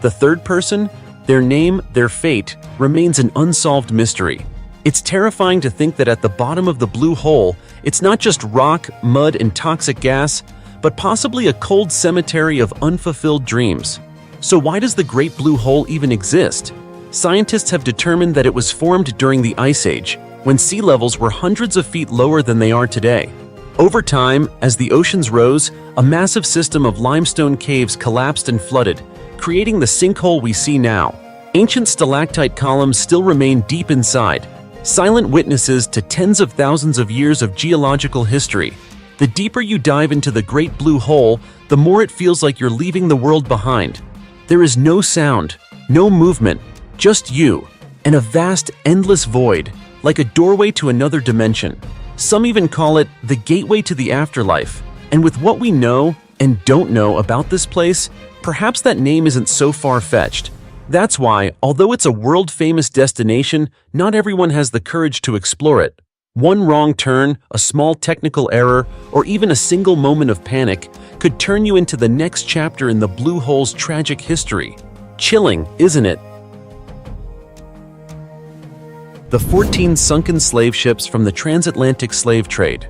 The third person, their name, their fate, remains an unsolved mystery. It's terrifying to think that at the bottom of the Blue Hole, it's not just rock, mud, and toxic gas, but possibly a cold cemetery of unfulfilled dreams. So why does the Great Blue Hole even exist? Scientists have determined that it was formed during the Ice Age, when sea levels were hundreds of feet lower than they are today. Over time, as the oceans rose, a massive system of limestone caves collapsed and flooded, creating the sinkhole we see now. Ancient stalactite columns still remain deep inside, silent witnesses to tens of thousands of years of geological history. The deeper you dive into the Great Blue Hole, the more it feels like you're leaving the world behind. There is no sound, no movement, just you, and a vast, endless void, like a doorway to another dimension. Some even call it the gateway to the afterlife. And with what we know and don't know about this place, perhaps that name isn't so far-fetched. That's why, although it's a world-famous destination, not everyone has the courage to explore it. One wrong turn, a small technical error, or even a single moment of panic could turn you into the next chapter in the Blue Hole's tragic history. Chilling, isn't it? The 14 sunken slave ships from the transatlantic slave trade.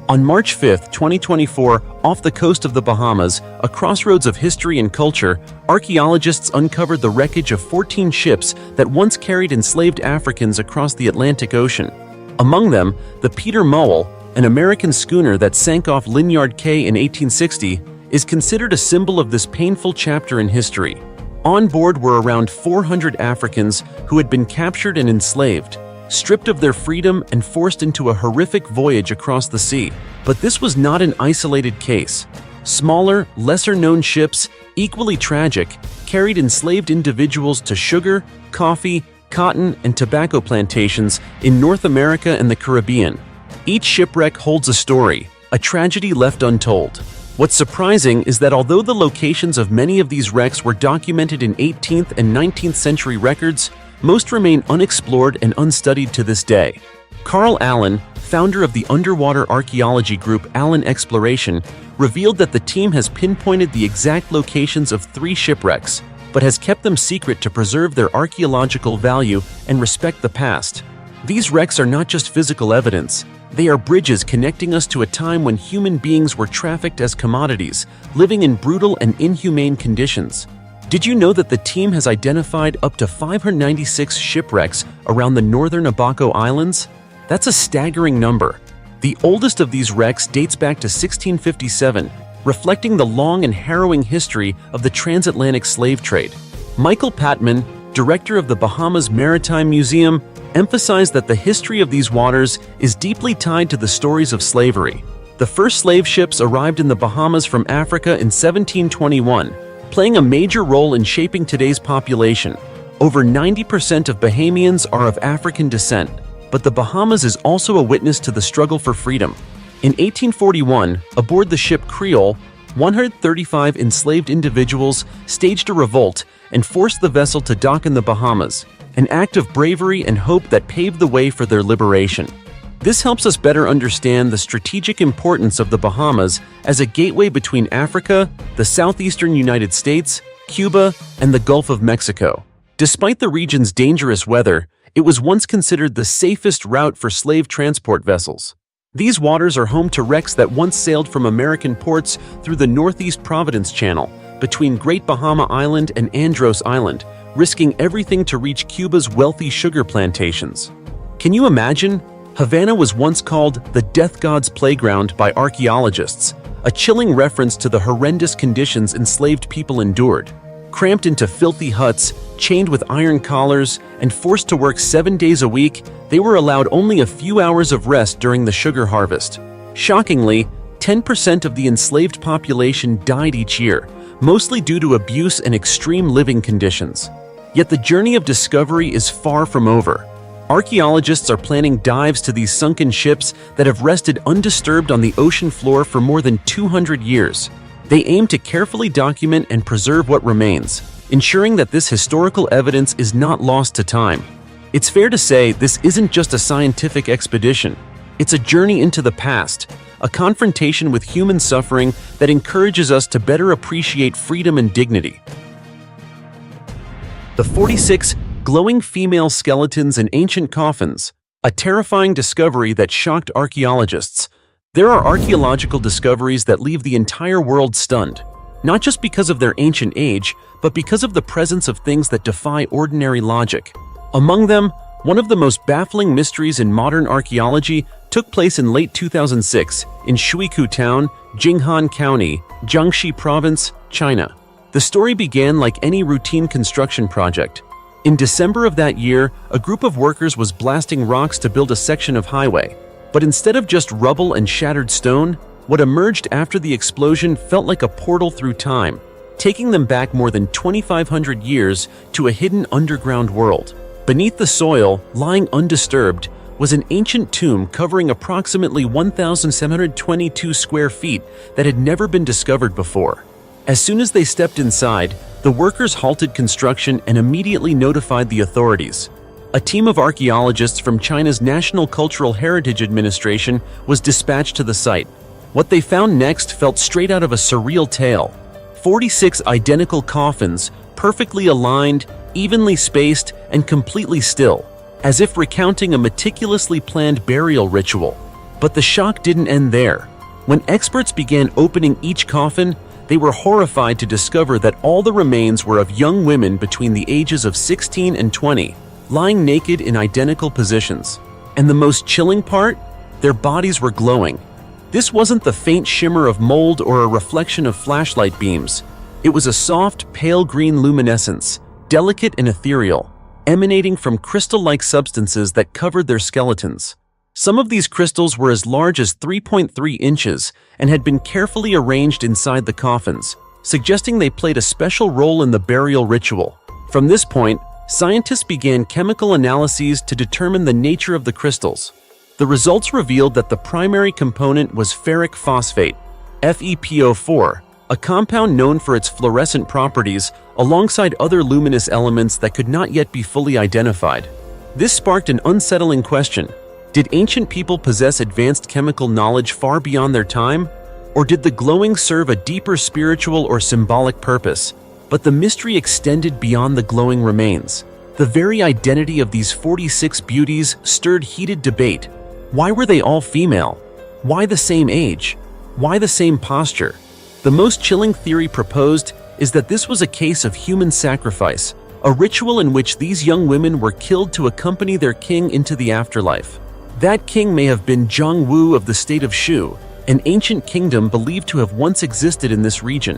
On March 5, 2024, off the coast of the Bahamas, a crossroads of history and culture, archaeologists uncovered the wreckage of 14 ships that once carried enslaved Africans across the Atlantic Ocean. Among them, the Peter Mowell, an American schooner that sank off Lynyard Cay in 1860, is considered a symbol of this painful chapter in history. On board were around 400 Africans who had been captured and enslaved, stripped of their freedom and forced into a horrific voyage across the sea. But this was not an isolated case. Smaller, lesser-known ships, equally tragic, carried enslaved individuals to sugar, coffee, cotton, and tobacco plantations in North America and the Caribbean. Each shipwreck holds a story, a tragedy left untold. What's surprising is that although the locations of many of these wrecks were documented in 18th and 19th century records, most remain unexplored and unstudied to this day. Carl Allen, founder of the underwater archaeology group Allen Exploration, revealed that the team has pinpointed the exact locations of 3 shipwrecks, but has kept them secret to preserve their archaeological value and respect the past. These wrecks are not just physical evidence, they are bridges connecting us to a time when human beings were trafficked as commodities, living in brutal and inhumane conditions. Did you know that the team has identified up to 596 shipwrecks around the northern Abaco Islands? That's a staggering number. The oldest of these wrecks dates back to 1657, reflecting the long and harrowing history of the transatlantic slave trade. Michael Patman, director of the Bahamas Maritime Museum, emphasized that the history of these waters is deeply tied to the stories of slavery. The first slave ships arrived in the Bahamas from Africa in 1721, playing a major role in shaping today's population. Over 90% of Bahamians are of African descent, but the Bahamas is also a witness to the struggle for freedom. In 1841, aboard the ship Creole, 135 enslaved individuals staged a revolt and forced the vessel to dock in the Bahamas, an act of bravery and hope that paved the way for their liberation. This helps us better understand the strategic importance of the Bahamas as a gateway between Africa, the southeastern United States, Cuba, and the Gulf of Mexico. Despite the region's dangerous weather, it was once considered the safest route for slave transport vessels. These waters are home to wrecks that once sailed from American ports through the Northeast Providence Channel, between Great Bahama Island and Andros Island, risking everything to reach Cuba's wealthy sugar plantations. Can you imagine? Havana was once called the Death God's Playground by archaeologists, a chilling reference to the horrendous conditions enslaved people endured. Cramped into filthy huts, chained with iron collars, and forced to work 7 days a week, they were allowed only a few hours of rest during the sugar harvest. Shockingly, 10% of the enslaved population died each year, mostly due to abuse and extreme living conditions. Yet the journey of discovery is far from over. Archaeologists are planning dives to these sunken ships that have rested undisturbed on the ocean floor for more than 200 years. They aim to carefully document and preserve what remains, ensuring that this historical evidence is not lost to time. It's fair to say this isn't just a scientific expedition. It's a journey into the past, a confrontation with human suffering that encourages us to better appreciate freedom and dignity. The 46 glowing female skeletons in ancient coffins, a terrifying discovery that shocked archaeologists. There are archaeological discoveries that leave the entire world stunned, not just because of their ancient age, but because of the presence of things that defy ordinary logic. Among them, one of the most baffling mysteries in modern archaeology took place in late 2006 in Shuiku Town, Jinghan County, Jiangxi Province, China. The story began like any routine construction project. In December of that year, a group of workers was blasting rocks to build a section of highway. But instead of just rubble and shattered stone, what emerged after the explosion felt like a portal through time, taking them back more than 2,500 years to a hidden underground world. Beneath the soil, lying undisturbed, was an ancient tomb covering approximately 1,722 square feet that had never been discovered before. As soon as they stepped inside, the workers halted construction and immediately notified the authorities. A team of archaeologists from China's National Cultural Heritage Administration was dispatched to the site. What they found next felt straight out of a surreal tale. 46 identical coffins, perfectly aligned, evenly spaced, and completely still, as if recounting a meticulously planned burial ritual. But the shock didn't end there. When experts began opening each coffin, they were horrified to discover that all the remains were of young women between the ages of 16 and 20. Lying naked in identical positions. And the most chilling part? Their bodies were glowing. This wasn't the faint shimmer of mold or a reflection of flashlight beams. It was a soft, pale green luminescence, delicate and ethereal, emanating from crystal-like substances that covered their skeletons. Some of these crystals were as large as 3.3 inches and had been carefully arranged inside the coffins, suggesting they played a special role in the burial ritual. From this point, scientists began chemical analyses to determine the nature of the crystals. The results revealed that the primary component was ferric phosphate, FePO4, a compound known for its fluorescent properties alongside other luminous elements that could not yet be fully identified. This sparked an unsettling question. Did ancient people possess advanced chemical knowledge far beyond their time? Or did the glowing serve a deeper spiritual or symbolic purpose? But the mystery extended beyond the glowing remains. The very identity of these 46 beauties stirred heated debate. Why were they all female? Why the same age? Why the same posture? The most chilling theory proposed is that this was a case of human sacrifice, a ritual in which these young women were killed to accompany their king into the afterlife. That king may have been Zhang Wu of the state of Shu, an ancient kingdom believed to have once existed in this region.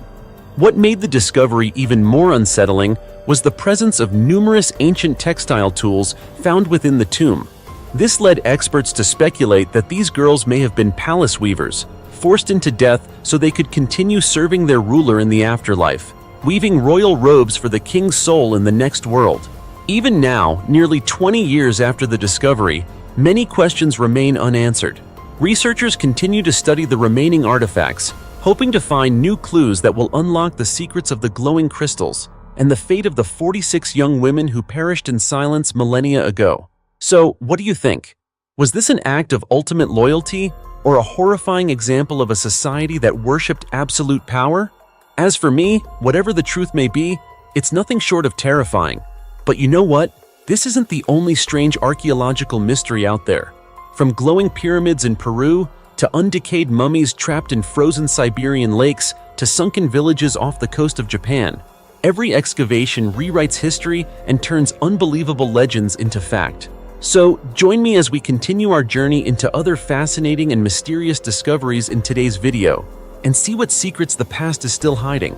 What made the discovery even more unsettling was the presence of numerous ancient textile tools found within the tomb. This led experts to speculate that these girls may have been palace weavers, forced into death so they could continue serving their ruler in the afterlife, weaving royal robes for the king's soul in the next world. Even now, nearly 20 years after the discovery, many questions remain unanswered. Researchers continue to study the remaining artifacts, hoping to find new clues that will unlock the secrets of the glowing crystals and the fate of the 46 young women who perished in silence millennia ago. So, what do you think? Was this an act of ultimate loyalty, or a horrifying example of a society that worshipped absolute power? As for me, whatever the truth may be, it's nothing short of terrifying. But you know what? This isn't the only strange archaeological mystery out there. From glowing pyramids in Peru, to undecayed mummies trapped in frozen Siberian lakes, to sunken villages off the coast of Japan, every excavation rewrites history and turns unbelievable legends into fact. So, join me as we continue our journey into other fascinating and mysterious discoveries in today's video, and see what secrets the past is still hiding.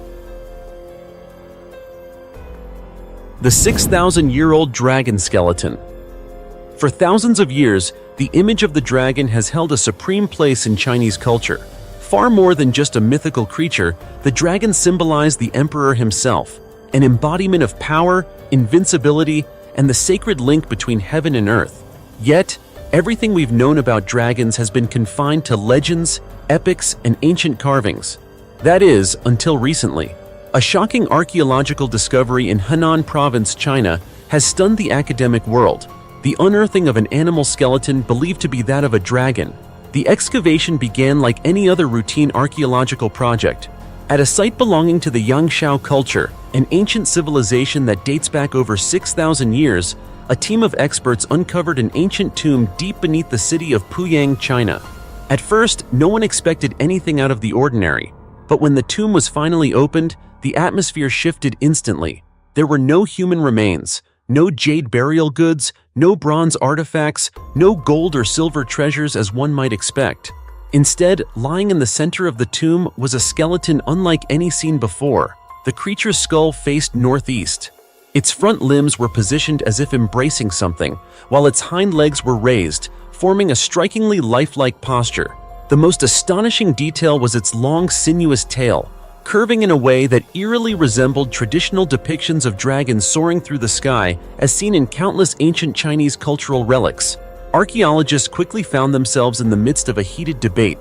The 6,000-year-old dragon skeleton. For thousands of years, the image of the dragon has held a supreme place in Chinese culture. Far more than just a mythical creature, the dragon symbolized the emperor himself, an embodiment of power, invincibility, and the sacred link between heaven and earth. Yet, everything we've known about dragons has been confined to legends, epics, and ancient carvings. That is, until recently. A shocking archaeological discovery in Henan Province, China, has stunned the academic world. The unearthing of an animal skeleton believed to be that of a dragon. The excavation began like any other routine archaeological project. At a site belonging to the Yangshao culture, an ancient civilization that dates back over 6,000 years, a team of experts uncovered an ancient tomb deep beneath the city of Puyang, China. At first, no one expected anything out of the ordinary, but when the tomb was finally opened, the atmosphere shifted instantly. There were no human remains, no jade burial goods, no bronze artifacts, no gold or silver treasures as one might expect. Instead, lying in the center of the tomb was a skeleton unlike any seen before. The creature's skull faced northeast. Its front limbs were positioned as if embracing something, while its hind legs were raised, forming a strikingly lifelike posture. The most astonishing detail was its long, sinuous tail, curving in a way that eerily resembled traditional depictions of dragons soaring through the sky as seen in countless ancient Chinese cultural relics. Archaeologists quickly found themselves in the midst of a heated debate.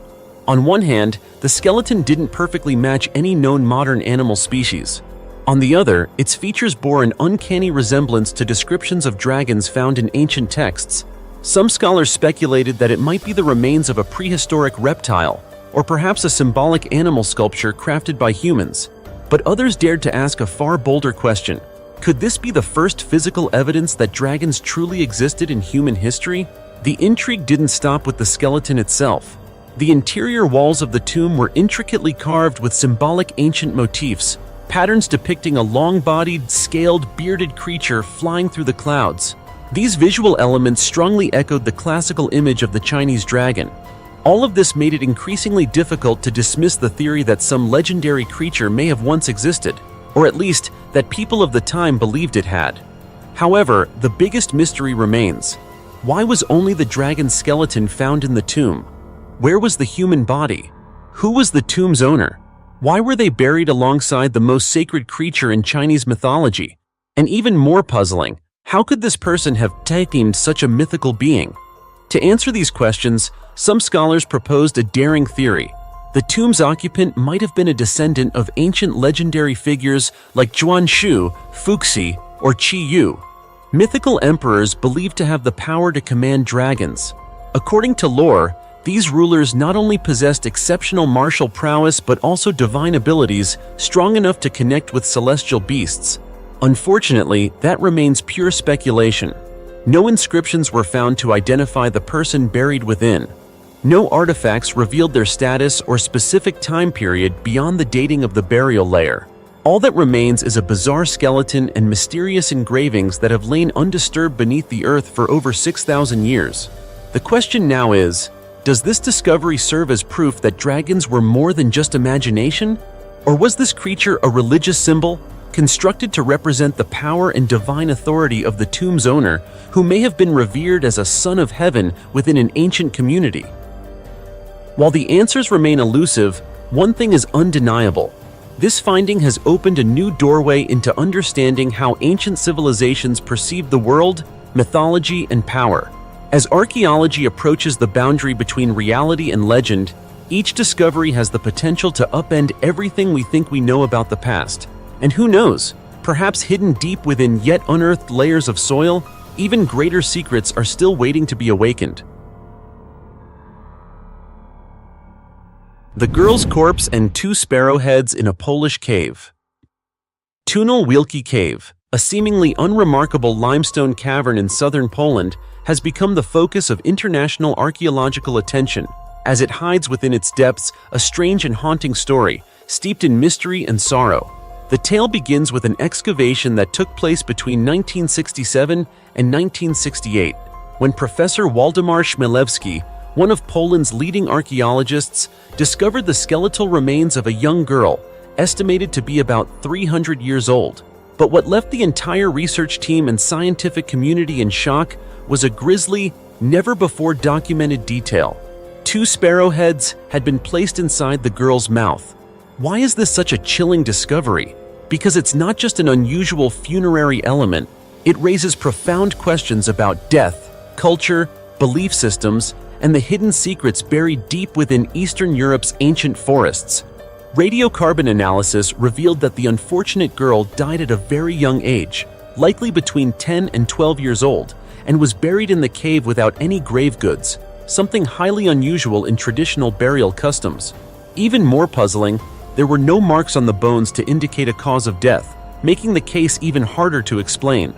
On one hand, the skeleton didn't perfectly match any known modern animal species. On the other, its features bore an uncanny resemblance to descriptions of dragons found in ancient texts. Some scholars speculated that it might be the remains of a prehistoric reptile, or perhaps a symbolic animal sculpture crafted by humans. But others dared to ask a far bolder question. Could this be the first physical evidence that dragons truly existed in human history? The intrigue didn't stop with the skeleton itself. The interior walls of the tomb were intricately carved with symbolic ancient motifs, patterns depicting a long-bodied, scaled, bearded creature flying through the clouds. These visual elements strongly echoed the classical image of the Chinese dragon. All of this made it increasingly difficult to dismiss the theory that some legendary creature may have once existed, or at least that people of the time believed it had. However, the biggest mystery remains. Why was only the dragon's skeleton found in the tomb? Where was the human body? Who was the tomb's owner? Why were they buried alongside the most sacred creature in Chinese mythology? And even more puzzling, how could this person have tamed such a mythical being? To answer these questions, some scholars proposed a daring theory. The tomb's occupant might have been a descendant of ancient legendary figures like Zhuan Shu, Fuxi, or Qi Yu, mythical emperors believed to have the power to command dragons. According to lore, these rulers not only possessed exceptional martial prowess but also divine abilities strong enough to connect with celestial beasts. Unfortunately, that remains pure speculation. No inscriptions were found to identify the person buried within. No artifacts revealed their status or specific time period beyond the dating of the burial layer. All that remains is a bizarre skeleton and mysterious engravings that have lain undisturbed beneath the earth for over 6,000 years. The question now is, does this discovery serve as proof that dragons were more than just imagination? Or was this creature a religious symbol, constructed to represent the power and divine authority of the tomb's owner, who may have been revered as a son of heaven within an ancient community? While the answers remain elusive, one thing is undeniable. This finding has opened a new doorway into understanding how ancient civilizations perceived the world, mythology, and power. As archaeology approaches the boundary between reality and legend, each discovery has the potential to upend everything we think we know about the past. And who knows, perhaps hidden deep within yet unearthed layers of soil, even greater secrets are still waiting to be awakened. The girl's corpse and two sparrowheads in a Polish cave. Tunel Wielki Cave, a seemingly unremarkable limestone cavern in southern Poland, has become the focus of international archaeological attention, as it hides within its depths a strange and haunting story, steeped in mystery and sorrow. The tale begins with an excavation that took place between 1967 and 1968, when Professor Waldemar Chmielewski, one of Poland's leading archaeologists, discovered the skeletal remains of a young girl, estimated to be about 300 years old. But what left the entire research team and scientific community in shock was a grisly, never-before-documented detail. Two sparrowheads had been placed inside the girl's mouth. Why is this such a chilling discovery? Because it's not just an unusual funerary element, it raises profound questions about death, culture, belief systems, and the hidden secrets buried deep within Eastern Europe's ancient forests. Radiocarbon analysis revealed that the unfortunate girl died at a very young age, likely between 10 and 12 years old, and was buried in the cave without any grave goods, something highly unusual in traditional burial customs. Even more puzzling, there were no marks on the bones to indicate a cause of death, making the case even harder to explain.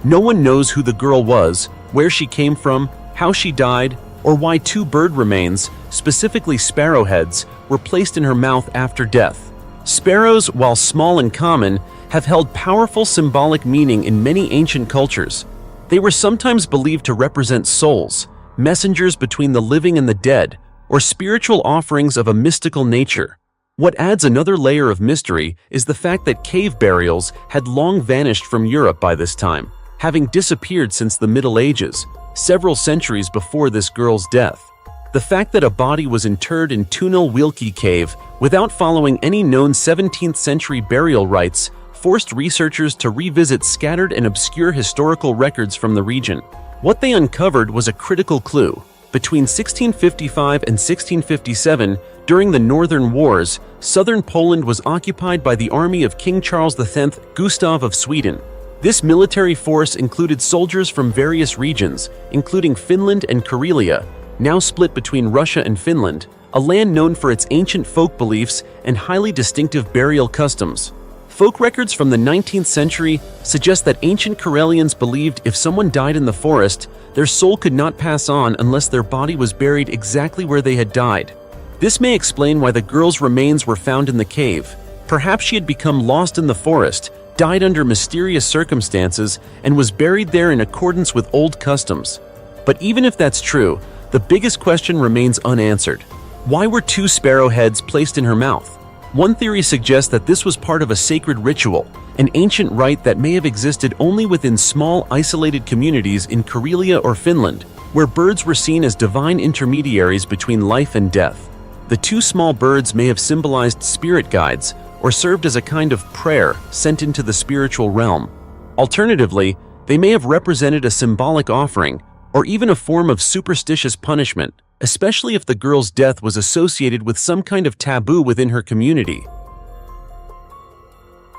No one knows who the girl was, where she came from, how she died, or why two bird remains, specifically sparrowheads, were placed in her mouth after death. Sparrows, while small and common, have held powerful symbolic meaning in many ancient cultures. They were sometimes believed to represent souls, messengers between the living and the dead, or spiritual offerings of a mystical nature. What adds another layer of mystery is the fact that cave burials had long vanished from Europe by this time, having disappeared since the Middle Ages, several centuries before this girl's death. The fact that a body was interred in Tunel Wielki Cave without following any known 17th century burial rites forced researchers to revisit scattered and obscure historical records from the region. What they uncovered was a critical clue. Between 1655 and 1657, during the Northern Wars, southern Poland was occupied by the army of King Charles X Gustav of Sweden. This military force included soldiers from various regions, including Finland and Karelia, now split between Russia and Finland, a land known for its ancient folk beliefs and highly distinctive burial customs. Folk records from the 19th century suggest that ancient Karelians believed if someone died in the forest, their soul could not pass on unless their body was buried exactly where they had died. This may explain why the girl's remains were found in the cave. Perhaps she had become lost in the forest, died under mysterious circumstances, and was buried there in accordance with old customs. But even if that's true, the biggest question remains unanswered. Why were two sparrowheads placed in her mouth? One theory suggests that this was part of a sacred ritual, an ancient rite that may have existed only within small, isolated communities in Karelia or Finland, where birds were seen as divine intermediaries between life and death. The two small birds may have symbolized spirit guides, or served as a kind of prayer sent into the spiritual realm. Alternatively, they may have represented a symbolic offering, or even a form of superstitious punishment, especially if the girl's death was associated with some kind of taboo within her community.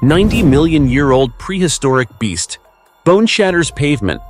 90-million-year-old prehistoric beast. Bone shatters pavement.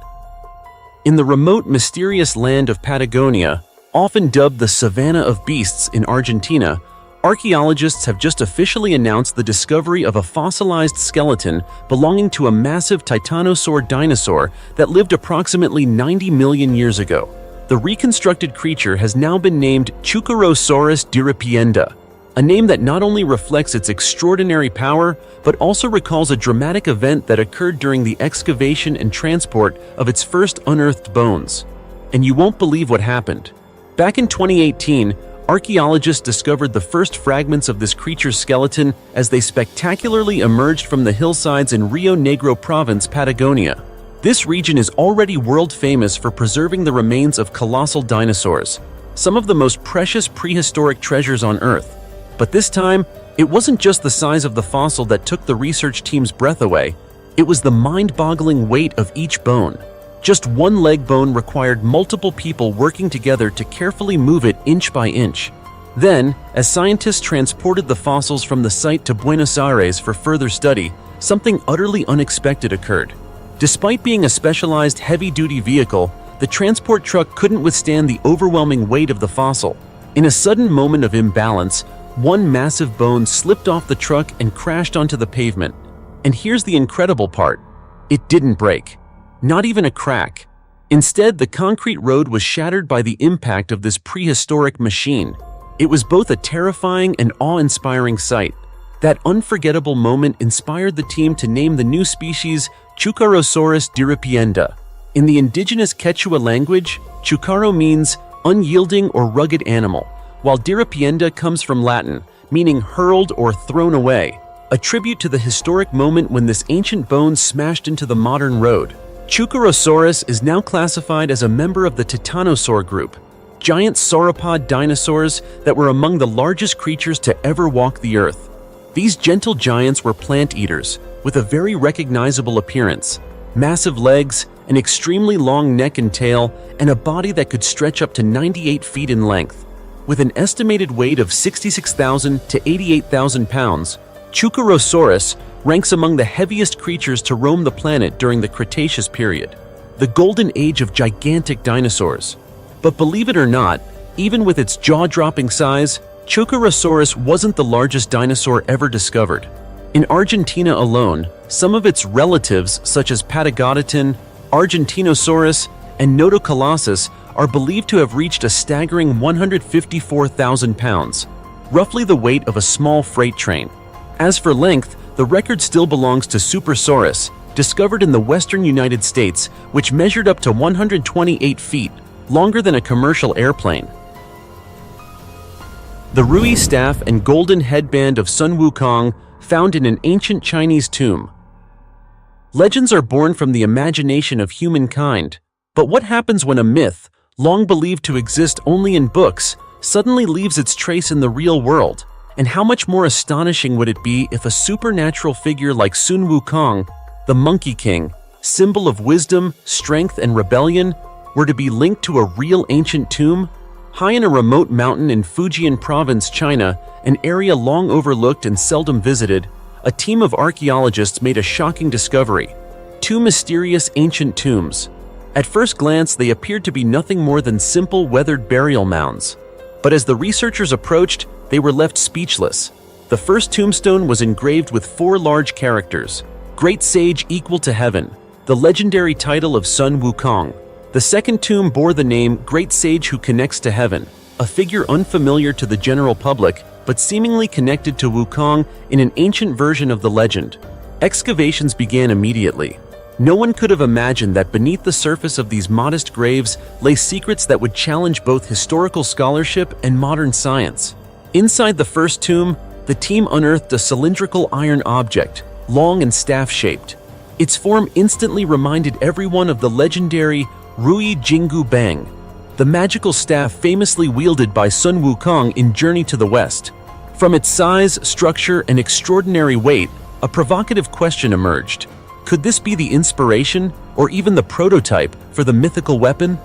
In the remote, mysterious land of Patagonia, often dubbed the Savannah of Beasts in Argentina, archaeologists have just officially announced the discovery of a fossilized skeleton belonging to a massive titanosaur dinosaur that lived approximately 90 million years ago. The reconstructed creature has now been named Chukarosaurus diripienda, a name that not only reflects its extraordinary power, but also recalls a dramatic event that occurred during the excavation and transport of its first unearthed bones. And you won't believe what happened. Back in 2018, archaeologists discovered the first fragments of this creature's skeleton as they spectacularly emerged from the hillsides in Rio Negro province, Patagonia. This region is already world-famous for preserving the remains of colossal dinosaurs, some of the most precious prehistoric treasures on Earth. But this time, it wasn't just the size of the fossil that took the research team's breath away, it was the mind-boggling weight of each bone. Just one leg bone required multiple people working together to carefully move it inch by inch. Then, as scientists transported the fossils from the site to Buenos Aires for further study, something utterly unexpected occurred. Despite being a specialized heavy-duty vehicle, the transport truck couldn't withstand the overwhelming weight of the fossil. In a sudden moment of imbalance, one massive bone slipped off the truck and crashed onto the pavement. And here's the incredible part. It didn't break. Not even a crack. Instead, the concrete road was shattered by the impact of this prehistoric machine. It was both a terrifying and awe-inspiring sight. That unforgettable moment inspired the team to name the new species Chukarosaurus diripienda. In the indigenous Quechua language, Chukaro means unyielding or rugged animal, while diripienda comes from Latin, meaning hurled or thrown away, a tribute to the historic moment when this ancient bone smashed into the modern road. Chukarosaurus is now classified as a member of the titanosaur group, giant sauropod dinosaurs that were among the largest creatures to ever walk the earth. These gentle giants were plant eaters, with a very recognizable appearance, massive legs, an extremely long neck and tail, and a body that could stretch up to 98 feet in length. With an estimated weight of 66,000 to 88,000 pounds, Chukarosaurus ranks among the heaviest creatures to roam the planet during the Cretaceous period, the golden age of gigantic dinosaurs. But believe it or not, even with its jaw-dropping size, Chukarosaurus wasn't the largest dinosaur ever discovered. In Argentina alone, some of its relatives such as Patagodoton, Argentinosaurus, and Notocolossus are believed to have reached a staggering 154,000 pounds, roughly the weight of a small freight train. As for length, the record still belongs to Supersaurus, discovered in the western United States, which measured up to 128 feet, longer than a commercial airplane. The Rui staff and golden headband of Sun Wukong, found in an ancient Chinese tomb. Legends are born from the imagination of humankind, but what happens when a myth, long believed to exist only in books, suddenly leaves its trace in the real world? And how much more astonishing would it be if a supernatural figure like Sun Wukong, the Monkey King, symbol of wisdom, strength, and rebellion, were to be linked to a real ancient tomb? High in a remote mountain in Fujian province, China, an area long overlooked and seldom visited, a team of archaeologists made a shocking discovery: two mysterious ancient tombs. At first glance, they appeared to be nothing more than simple weathered burial mounds. But as the researchers approached, they were left speechless. The first tombstone was engraved with 4 large characters: Great Sage equal to heaven, the legendary title of Sun Wukong. The second tomb bore the name Great Sage who connects to heaven, a figure unfamiliar to the general public, but seemingly connected to Wukong in an ancient version of the legend. Excavations began immediately. No one could have imagined that beneath the surface of these modest graves lay secrets that would challenge both historical scholarship and modern science. Inside the first tomb, the team unearthed a cylindrical iron object, long and staff-shaped. Its form instantly reminded everyone of the legendary Rui Jingu Bang, the magical staff famously wielded by Sun Wukong in Journey to the West. From its size, structure, and extraordinary weight, a provocative question emerged. Could this be the inspiration, or even the prototype, for the mythical weapon?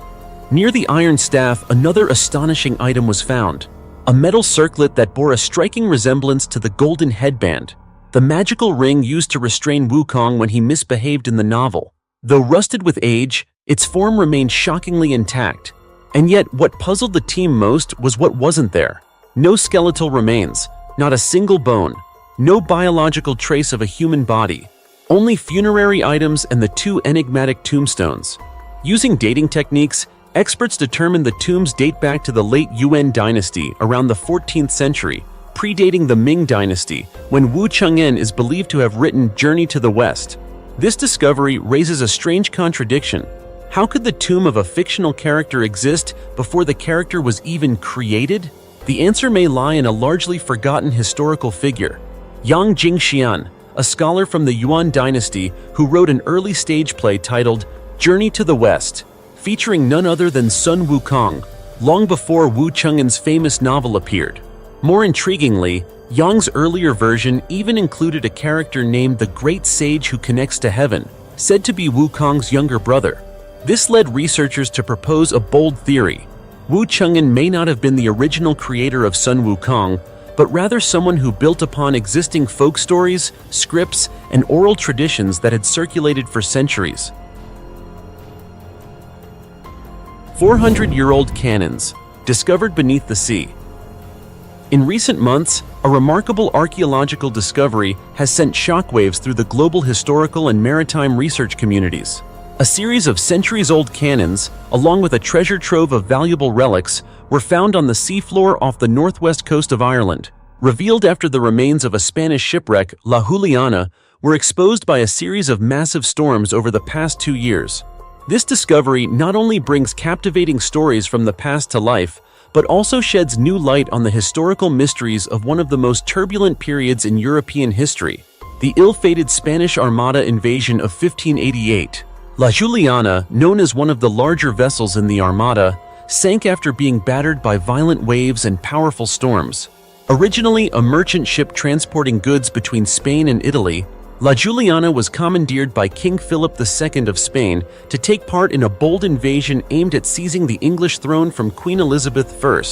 Near the iron staff, another astonishing item was found: a metal circlet that bore a striking resemblance to the golden headband, the magical ring used to restrain Wukong when he misbehaved in the novel. Though rusted with age, Its form remained shockingly intact. And yet, what puzzled the team most was what wasn't there. No skeletal remains, not a single bone, no biological trace of a human body, only funerary items and the two enigmatic tombstones. Using dating techniques, experts determined the tombs date back to the late Yuan dynasty around the 14th century, predating the Ming dynasty, when Wu Cheng'an is believed to have written Journey to the West. This discovery raises a strange contradiction. How could the tomb of a fictional character exist before the character was even created? The answer may lie in a largely forgotten historical figure, Yang Jingxian, a scholar from the Yuan dynasty who wrote an early stage play titled Journey to the West, featuring none other than Sun Wukong, long before Wu Cheng'an's famous novel appeared. More intriguingly, Yang's earlier version even included a character named the Great Sage Who Connects to Heaven, said to be Wukong's younger brother. This led researchers to propose a bold theory. Wu Cheng'an may not have been the original creator of Sun Wukong, but rather someone who built upon existing folk stories, scripts, and oral traditions that had circulated for centuries. 400-year-old cannons, discovered beneath the sea. In recent months, a remarkable archaeological discovery has sent shockwaves through the global historical and maritime research communities. A series of centuries-old cannons, along with a treasure trove of valuable relics, were found on the seafloor off the northwest coast of Ireland. Revealed after the remains of a Spanish shipwreck, La Juliana, were exposed by a series of massive storms over the past 2 years. This discovery not only brings captivating stories from the past to life, but also sheds new light on the historical mysteries of one of the most turbulent periods in European history, the ill-fated Spanish Armada invasion of 1588. La Juliana, known as one of the larger vessels in the Armada, sank after being battered by violent waves and powerful storms. Originally a merchant ship transporting goods between Spain and Italy, La Juliana was commandeered by King Philip II of Spain to take part in a bold invasion aimed at seizing the English throne from Queen Elizabeth I.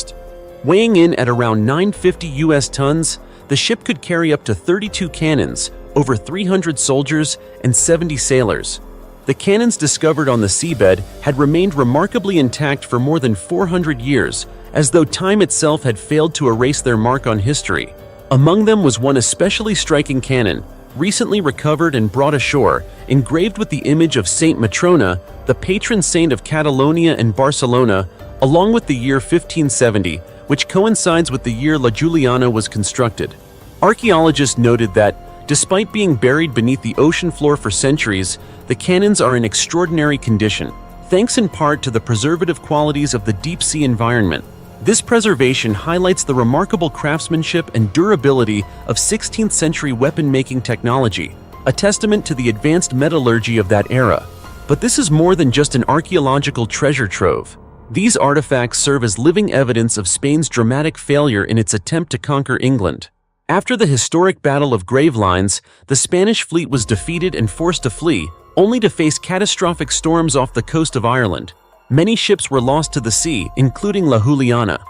Weighing in at around 950 US tons, the ship could carry up to 32 cannons, over 300 soldiers, and 70 sailors. The cannons discovered on the seabed had remained remarkably intact for more than 400 years, as though time itself had failed to erase their mark on history. Among them was one especially striking cannon, recently recovered and brought ashore, engraved with the image of Saint Matrona, the patron saint of Catalonia and Barcelona, along with the year 1570, which coincides with the year La Juliana was constructed. Archaeologists noted that, despite being buried beneath the ocean floor for centuries, the cannons are in extraordinary condition, thanks in part to the preservative qualities of the deep-sea environment. This preservation highlights the remarkable craftsmanship and durability of 16th-century weapon-making technology, a testament to the advanced metallurgy of that era. But this is more than just an archaeological treasure trove. These artifacts serve as living evidence of Spain's dramatic failure in its attempt to conquer England. After the historic Battle of Gravelines, the Spanish fleet was defeated and forced to flee, only to face catastrophic storms off the coast of Ireland. Many ships were lost to the sea, including La Juliana.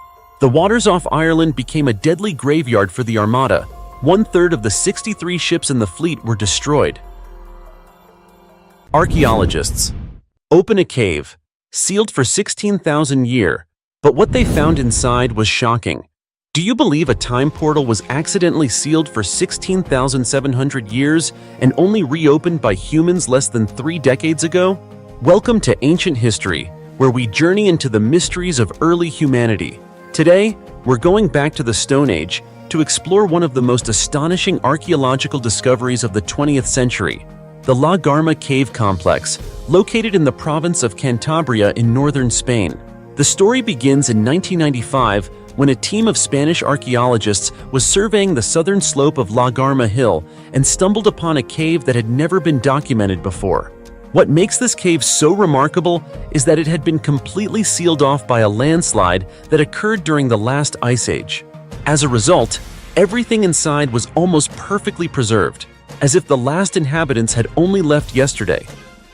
The waters off Ireland became a deadly graveyard for the Armada. 1/3 of the 63 ships in the fleet were destroyed. Archaeologists open a cave, sealed for 16,000 years, but what they found inside was shocking. Do you believe a time portal was accidentally sealed for 16,700 years and only reopened by humans less than 3 decades ago? Welcome to Ancient History, where we journey into the mysteries of early humanity. Today, we're going back to the Stone Age to explore one of the most astonishing archaeological discoveries of the 20th century, the La Garma Cave Complex, located in the province of Cantabria in northern Spain. The story begins in 1995 when a team of Spanish archaeologists was surveying the southern slope of La Garma Hill and stumbled upon a cave that had never been documented before. What makes this cave so remarkable is that it had been completely sealed off by a landslide that occurred during the last ice age. As a result, everything inside was almost perfectly preserved, as if the last inhabitants had only left yesterday.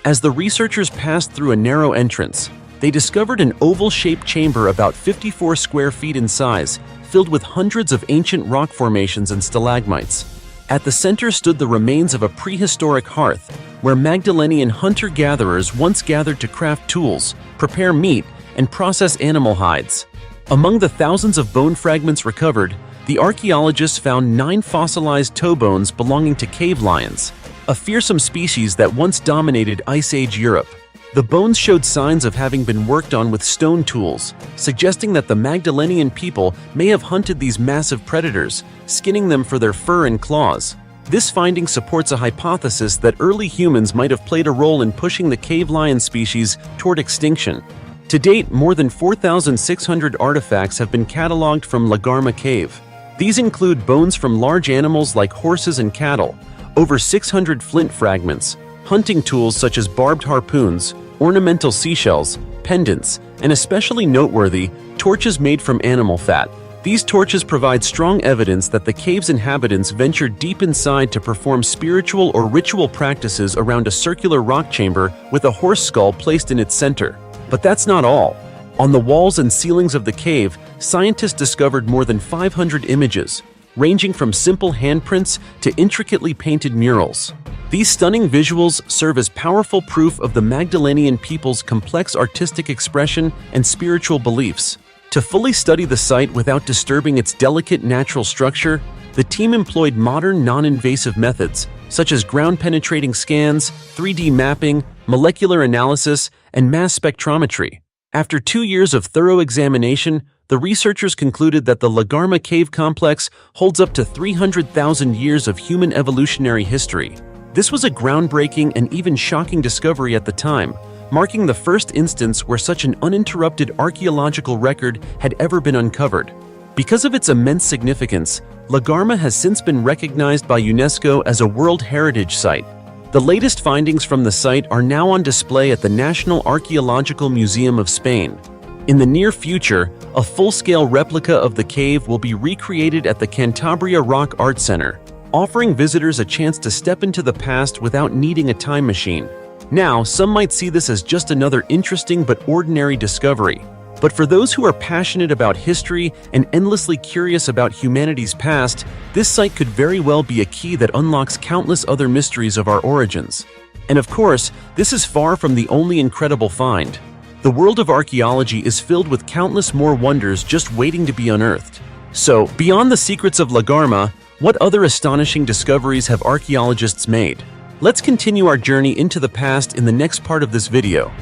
As the researchers passed through a narrow entrance, they discovered an oval-shaped chamber about 54 square feet in size, filled with hundreds of ancient rock formations and stalagmites. At the center stood the remains of a prehistoric hearth, where Magdalenian hunter-gatherers once gathered to craft tools, prepare meat, and process animal hides. Among the thousands of bone fragments recovered, the archaeologists found 9 fossilized toe bones belonging to cave lions, a fearsome species that once dominated Ice Age Europe. The bones showed signs of having been worked on with stone tools, suggesting that the Magdalenian people may have hunted these massive predators, skinning them for their fur and claws. This finding supports a hypothesis that early humans might have played a role in pushing the cave lion species toward extinction. To date, more than 4,600 artifacts have been cataloged from La Garma Cave. These include bones from large animals like horses and cattle, over 600 flint fragments, hunting tools such as barbed harpoons, ornamental seashells, pendants, and especially noteworthy, torches made from animal fat. These torches provide strong evidence that the cave's inhabitants ventured deep inside to perform spiritual or ritual practices around a circular rock chamber with a horse skull placed in its center. But that's not all. On the walls and ceilings of the cave, scientists discovered more than 500 images, ranging from simple handprints to intricately painted murals. These stunning visuals serve as powerful proof of the Magdalenian people's complex artistic expression and spiritual beliefs. To fully study the site without disturbing its delicate natural structure, the team employed modern non-invasive methods, such as ground-penetrating scans, 3D mapping, molecular analysis, and mass spectrometry. After 2 years of thorough examination, the researchers concluded that the La Garma cave complex holds up to 300,000 years of human evolutionary history. This was a groundbreaking and even shocking discovery at the time, marking the first instance where such an uninterrupted archaeological record had ever been uncovered. Because of its immense significance, La Garma has since been recognized by UNESCO as a World Heritage Site. The latest findings from the site are now on display at the National Archaeological Museum of Spain. In the near future, a full-scale replica of the cave will be recreated at the Cantabria Rock Art Center, offering visitors a chance to step into the past without needing a time machine. Now, some might see this as just another interesting but ordinary discovery. But for those who are passionate about history and endlessly curious about humanity's past, this site could very well be a key that unlocks countless other mysteries of our origins. And of course, this is far from the only incredible find. The world of archaeology is filled with countless more wonders just waiting to be unearthed. So, beyond the secrets of La Garma, what other astonishing discoveries have archaeologists made? Let's continue our journey into the past in the next part of this video.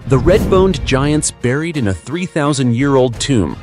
The red-boned giants buried in a 3,000-year-old tomb.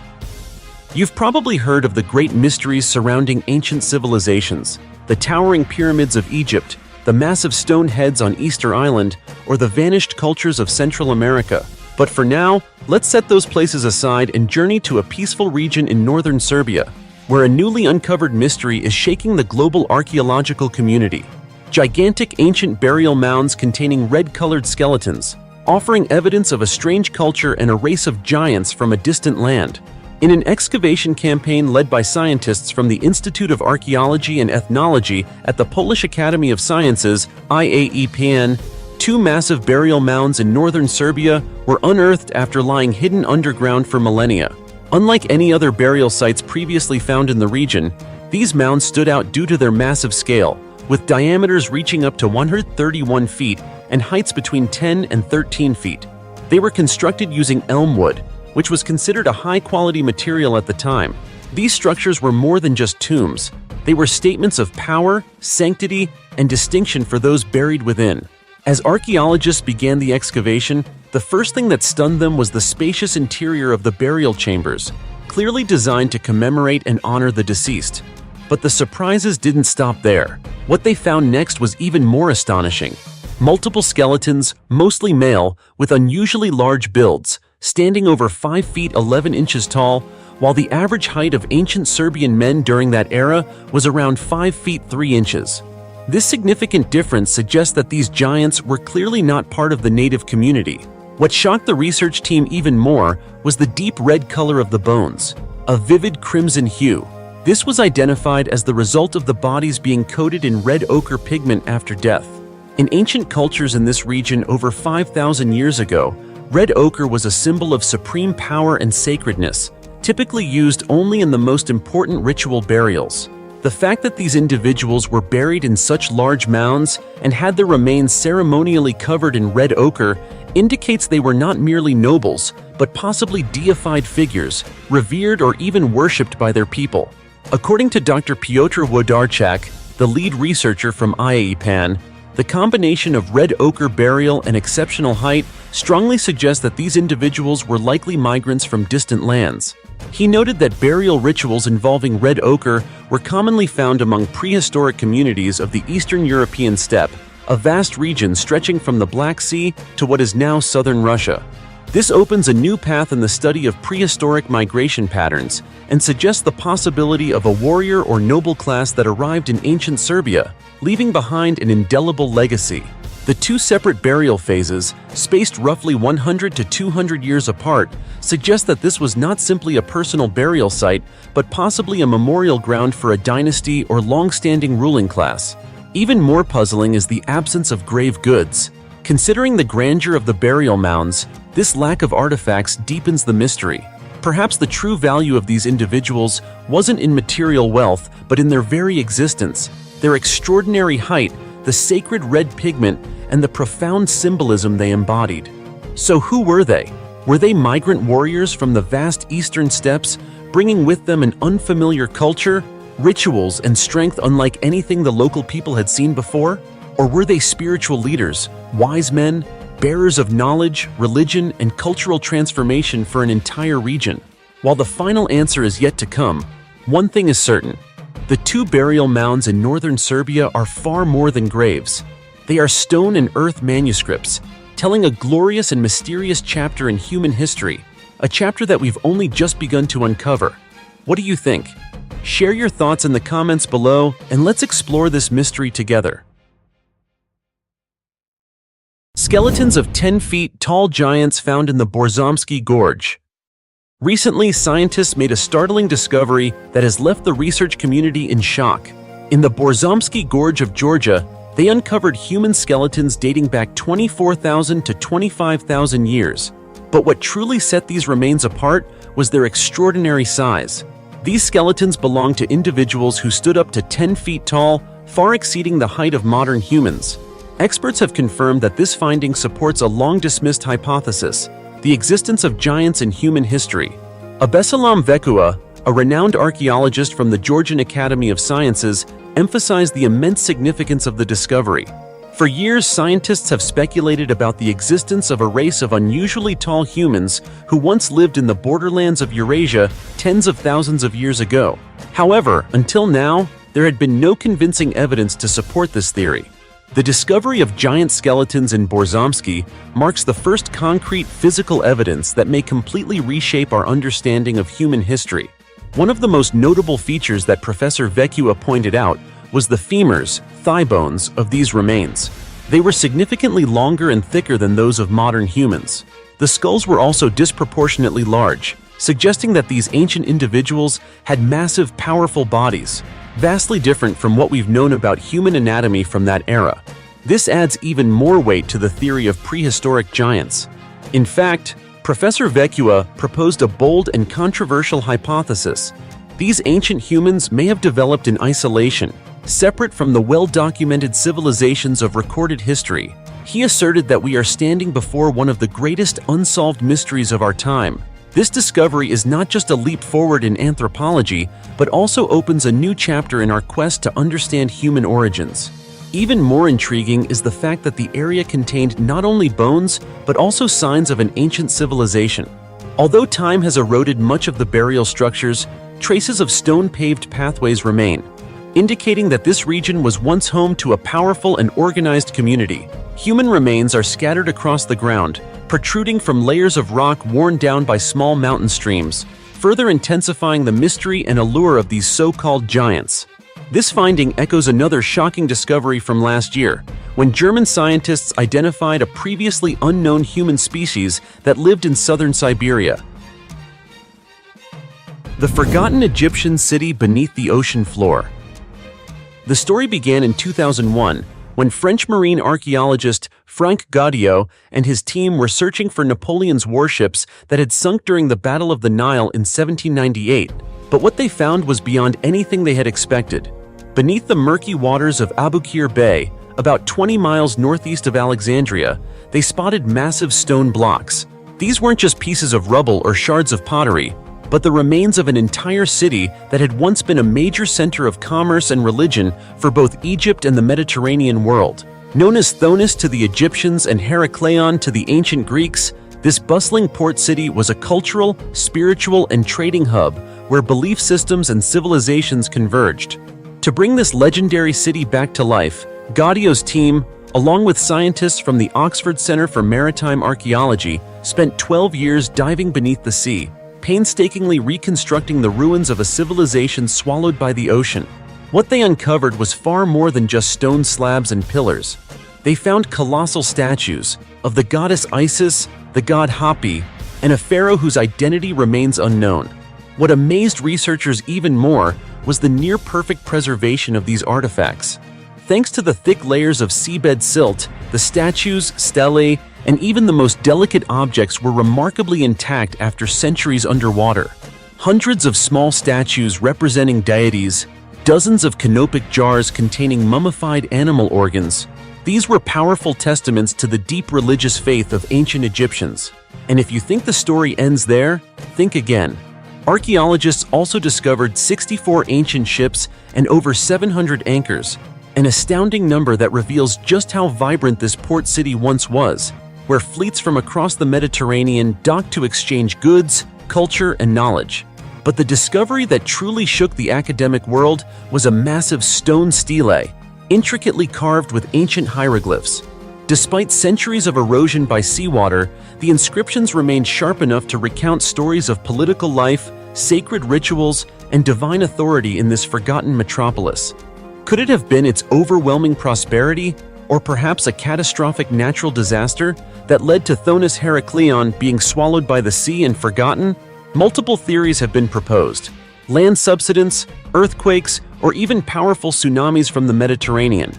You've probably heard of the great mysteries surrounding ancient civilizations, the towering pyramids of Egypt, the massive stone heads on Easter Island, or the vanished cultures of Central America. But for now, let's set those places aside and journey to a peaceful region in northern Serbia, where a newly uncovered mystery is shaking the global archaeological community. Gigantic ancient burial mounds containing red-colored skeletons, offering evidence of a strange culture and a race of giants from a distant land. In an excavation campaign led by scientists from the Institute of Archaeology and Ethnology at the Polish Academy of Sciences, IAEPN, 2 massive burial mounds in northern Serbia were unearthed after lying hidden underground for millennia. Unlike any other burial sites previously found in the region, these mounds stood out due to their massive scale, with diameters reaching up to 131 feet and heights between 10 and 13 feet. They were constructed using elm wood, which was considered a high-quality material at the time. These structures were more than just tombs. They were statements of power, sanctity, and distinction for those buried within. As archaeologists began the excavation, the first thing that stunned them was the spacious interior of the burial chambers, clearly designed to commemorate and honor the deceased. But the surprises didn't stop there. What they found next was even more astonishing. Multiple skeletons, mostly male, with unusually large builds, standing over 5 feet 11 inches tall, while the average height of ancient Serbian men during that era was around 5 feet 3 inches. This significant difference suggests that these giants were clearly not part of the native community. What shocked the research team even more was the deep red color of the bones, a vivid crimson hue. This was identified as the result of the bodies being coated in red ochre pigment after death. In ancient cultures in this region over 5,000 years ago, red ochre was a symbol of supreme power and sacredness, typically used only in the most important ritual burials. The fact that these individuals were buried in such large mounds and had their remains ceremonially covered in red ochre indicates they were not merely nobles, but possibly deified figures, revered or even worshipped by their people. According to Dr. Piotr Włodarczak, the lead researcher from IAEPAN, the combination of red ochre burial and exceptional height strongly suggests that these individuals were likely migrants from distant lands. He noted that burial rituals involving red ochre were commonly found among prehistoric communities of the Eastern European steppe, a vast region stretching from the Black Sea to what is now southern Russia. This opens a new path in the study of prehistoric migration patterns and suggests the possibility of a warrior or noble class that arrived in ancient Serbia, leaving behind an indelible legacy. The two separate burial phases, spaced roughly 100 to 200 years apart, suggest that this was not simply a personal burial site, but possibly a memorial ground for a dynasty or long-standing ruling class. Even more puzzling is the absence of grave goods. Considering the grandeur of the burial mounds, this lack of artifacts deepens the mystery. Perhaps the true value of these individuals wasn't in material wealth, but in their very existence, their extraordinary height, the sacred red pigment, and the profound symbolism they embodied. So who were they? Were they migrant warriors from the vast eastern steppes, bringing with them an unfamiliar culture, rituals, and strength unlike anything the local people had seen before? Or were they spiritual leaders, wise men, bearers of knowledge, religion, and cultural transformation for an entire region? While the final answer is yet to come, one thing is certain. The two burial mounds in northern Serbia are far more than graves. They are stone and earth manuscripts, telling a glorious and mysterious chapter in human history, a chapter that we've only just begun to uncover. What do you think? Share your thoughts in the comments below, and let's explore this mystery together. Skeletons of 10 feet tall giants found in the Borzomsky Gorge. Recently, scientists made a startling discovery that has left the research community in shock. In the Borzomsky Gorge of Georgia, they uncovered human skeletons dating back 24,000 to 25,000 years. But what truly set these remains apart was their extraordinary size. These skeletons belonged to individuals who stood up to 10 feet tall, far exceeding the height of modern humans. Experts have confirmed that this finding supports a long-dismissed hypothesis: the existence of giants in human history. Abesalam Vekua, a renowned archaeologist from the Georgian Academy of Sciences, emphasized the immense significance of the discovery. For years, scientists have speculated about the existence of a race of unusually tall humans who once lived in the borderlands of Eurasia tens of thousands of years ago. However, until now, there had been no convincing evidence to support this theory. The discovery of giant skeletons in Borzomsky marks the first concrete physical evidence that may completely reshape our understanding of human history. One of the most notable features that Professor Vekua pointed out was the femurs, thigh bones, of these remains. They were significantly longer and thicker than those of modern humans. The skulls were also disproportionately large, suggesting that these ancient individuals had massive, powerful bodies, vastly different from what we've known about human anatomy from that era. This adds even more weight to the theory of prehistoric giants. In fact, Professor Vekua proposed a bold and controversial hypothesis. These ancient humans may have developed in isolation, separate from the well-documented civilizations of recorded history. He asserted that we are standing before one of the greatest unsolved mysteries of our time. This discovery is not just a leap forward in anthropology, but also opens a new chapter in our quest to understand human origins. Even more intriguing is the fact that the area contained not only bones, but also signs of an ancient civilization. Although time has eroded much of the burial structures, traces of stone-paved pathways remain, indicating that this region was once home to a powerful and organized community. Human remains are scattered across the ground, protruding from layers of rock worn down by small mountain streams, further intensifying the mystery and allure of these so-called giants. This finding echoes another shocking discovery from last year, when German scientists identified a previously unknown human species that lived in southern Siberia. The forgotten Egyptian city beneath the ocean floor. The story began in 2001, When French marine archaeologist Franck Gaudiot and his team were searching for Napoleon's warships that had sunk during the Battle of the Nile in 1798, but what they found was beyond anything they had expected. Beneath the murky waters of Aboukir Bay, about 20 miles northeast of Alexandria, they spotted massive stone blocks. These weren't just pieces of rubble or shards of pottery, but the remains of an entire city that had once been a major center of commerce and religion for both Egypt and the Mediterranean world. Known as Thonis to the Egyptians and Herakleion to the ancient Greeks, this bustling port city was a cultural, spiritual, and trading hub where belief systems and civilizations converged. To bring this legendary city back to life, Gaudiot's team, along with scientists from the Oxford Center for Maritime Archaeology, spent 12 years diving beneath the sea, painstakingly reconstructing the ruins of a civilization swallowed by the ocean. What they uncovered was far more than just stone slabs and pillars. They found colossal statues of the goddess Isis, the god Hapi, and a pharaoh whose identity remains unknown. What amazed researchers even more was the near-perfect preservation of these artifacts. Thanks to the thick layers of seabed silt, the statues, stelae, and even the most delicate objects were remarkably intact after centuries underwater. Hundreds of small statues representing deities, dozens of canopic jars containing mummified animal organs. These were powerful testaments to the deep religious faith of ancient Egyptians. And if you think the story ends there, think again. Archaeologists also discovered 64 ancient ships and over 700 anchors, an astounding number that reveals just how vibrant this port city once was, where fleets from across the Mediterranean docked to exchange goods, culture, and knowledge. But the discovery that truly shook the academic world was a massive stone stele, intricately carved with ancient hieroglyphs. Despite centuries of erosion by seawater, the inscriptions remained sharp enough to recount stories of political life, sacred rituals, and divine authority in this forgotten metropolis. Could it have been its overwhelming prosperity, or perhaps a catastrophic natural disaster that led to Thonis Herakleion being swallowed by the sea and forgotten? Multiple theories have been proposed: land subsidence, earthquakes, or even powerful tsunamis from the Mediterranean.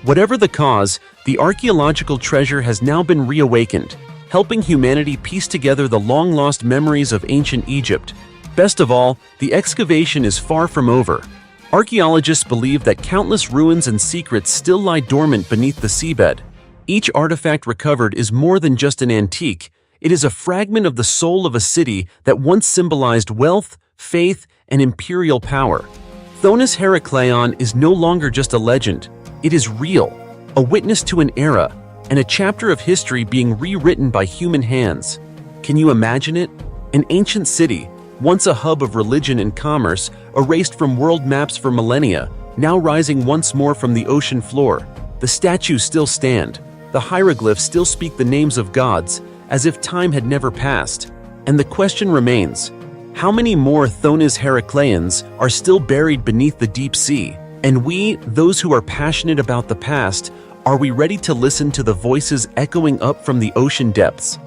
Whatever the cause, the archaeological treasure has now been reawakened, helping humanity piece together the long-lost memories of ancient Egypt. Best of all, the excavation is far from over. Archaeologists believe that countless ruins and secrets still lie dormant beneath the seabed. Each artifact recovered is more than just an antique. It is a fragment of the soul of a city that once symbolized wealth, faith, and imperial power. Thonis Herakleion is no longer just a legend. It is real, a witness to an era, and a chapter of history being rewritten by human hands. Can you imagine it? An ancient city, once a hub of religion and commerce, erased from world maps for millennia, now rising once more from the ocean floor. The statues still stand. The hieroglyphs still speak the names of gods, as if time had never passed. And the question remains, how many more Thonis Herakleions are still buried beneath the deep sea? And we, those who are passionate about the past, are we ready to listen to the voices echoing up from the ocean depths?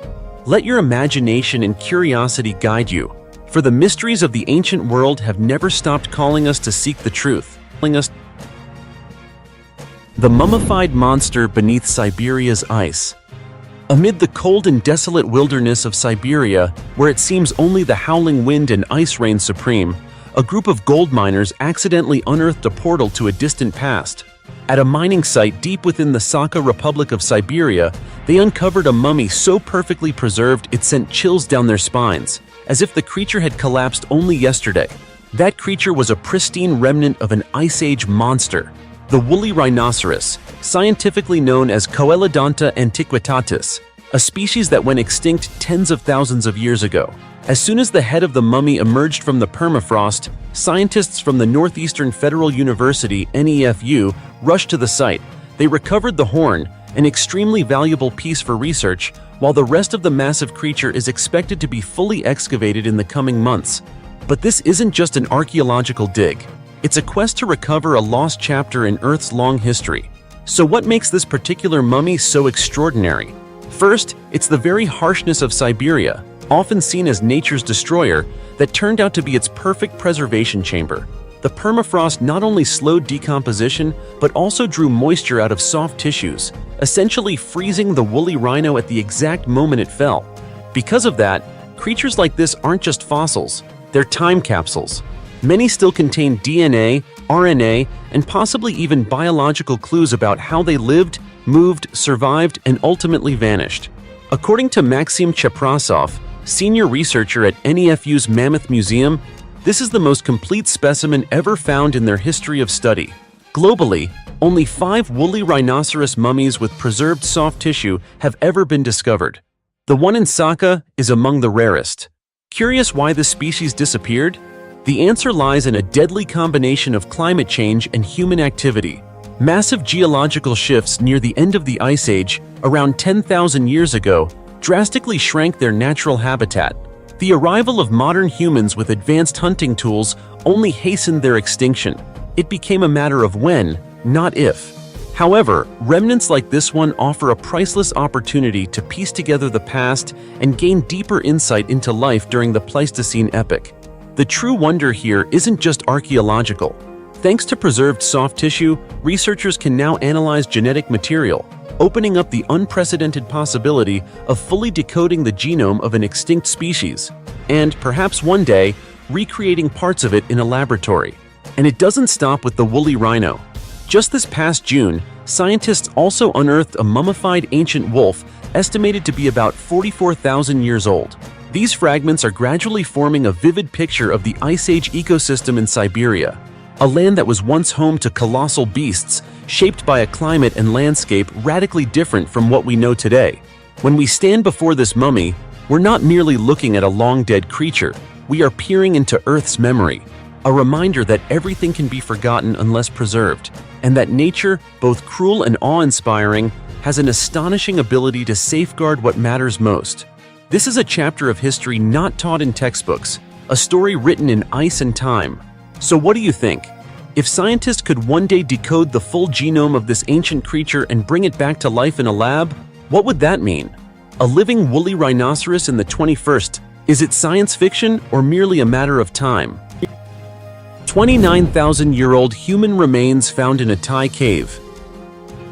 Let your imagination and curiosity guide you, for the mysteries of the ancient world have never stopped calling us to seek the truth. The mummified monster beneath Siberia's ice. Amid the cold and desolate wilderness of Siberia, where it seems only the howling wind and ice reign supreme, a group of gold miners accidentally unearthed a portal to a distant past. At a mining site deep within the Sakha Republic of Siberia, they uncovered a mummy so perfectly preserved it sent chills down their spines, as if the creature had collapsed only yesterday. That creature was a pristine remnant of an Ice Age monster, the woolly rhinoceros, scientifically known as Coelodonta antiquitatis, a species that went extinct tens of thousands of years ago. As soon as the head of the mummy emerged from the permafrost, scientists from the Northeastern Federal University (NEFU) rushed to the site. They recovered the horn, an extremely valuable piece for research, while the rest of the massive creature is expected to be fully excavated in the coming months. But this isn't just an archaeological dig. It's a quest to recover a lost chapter in Earth's long history. So what makes this particular mummy so extraordinary? First, it's the very harshness of Siberia, often seen as nature's destroyer, that turned out to be its perfect preservation chamber. The permafrost not only slowed decomposition, but also drew moisture out of soft tissues, essentially freezing the woolly rhino at the exact moment it fell. Because of that, creatures like this aren't just fossils, they're time capsules. Many still contain DNA, RNA, and possibly even biological clues about how they lived, moved, survived, and ultimately vanished. According to Maxim Cheprasov, senior researcher at NEFU's Mammoth Museum, this is the most complete specimen ever found in their history of study. Globally, only 5 woolly rhinoceros mummies with preserved soft tissue have ever been discovered. The one in Saka is among the rarest. Curious why this species disappeared? The answer lies in a deadly combination of climate change and human activity. Massive geological shifts near the end of the Ice Age, around 10,000 years ago, drastically shrank their natural habitat. The arrival of modern humans with advanced hunting tools only hastened their extinction. It became a matter of when, not if. However, remnants like this one offer a priceless opportunity to piece together the past and gain deeper insight into life during the Pleistocene epoch. The true wonder here isn't just archaeological. Thanks to preserved soft tissue, researchers can now analyze genetic material, opening up the unprecedented possibility of fully decoding the genome of an extinct species, and perhaps one day, recreating parts of it in a laboratory. And it doesn't stop with the woolly rhino. Just this past June, scientists also unearthed a mummified ancient wolf estimated to be about 44,000 years old. These fragments are gradually forming a vivid picture of the Ice Age ecosystem in Siberia, a land that was once home to colossal beasts shaped by a climate and landscape radically different from what we know today. When we stand before this mummy, we're not merely looking at a long-dead creature, we are peering into Earth's memory, a reminder that everything can be forgotten unless preserved, and that nature, both cruel and awe-inspiring, has an astonishing ability to safeguard what matters most. This is a chapter of history not taught in textbooks, a story written in ice and time. So what do you think? If scientists could one day decode the full genome of this ancient creature and bring it back to life in a lab, what would that mean? A living woolly rhinoceros in the 21st, is it science fiction or merely a matter of time? 29,000-year-old human remains found in a Thai cave.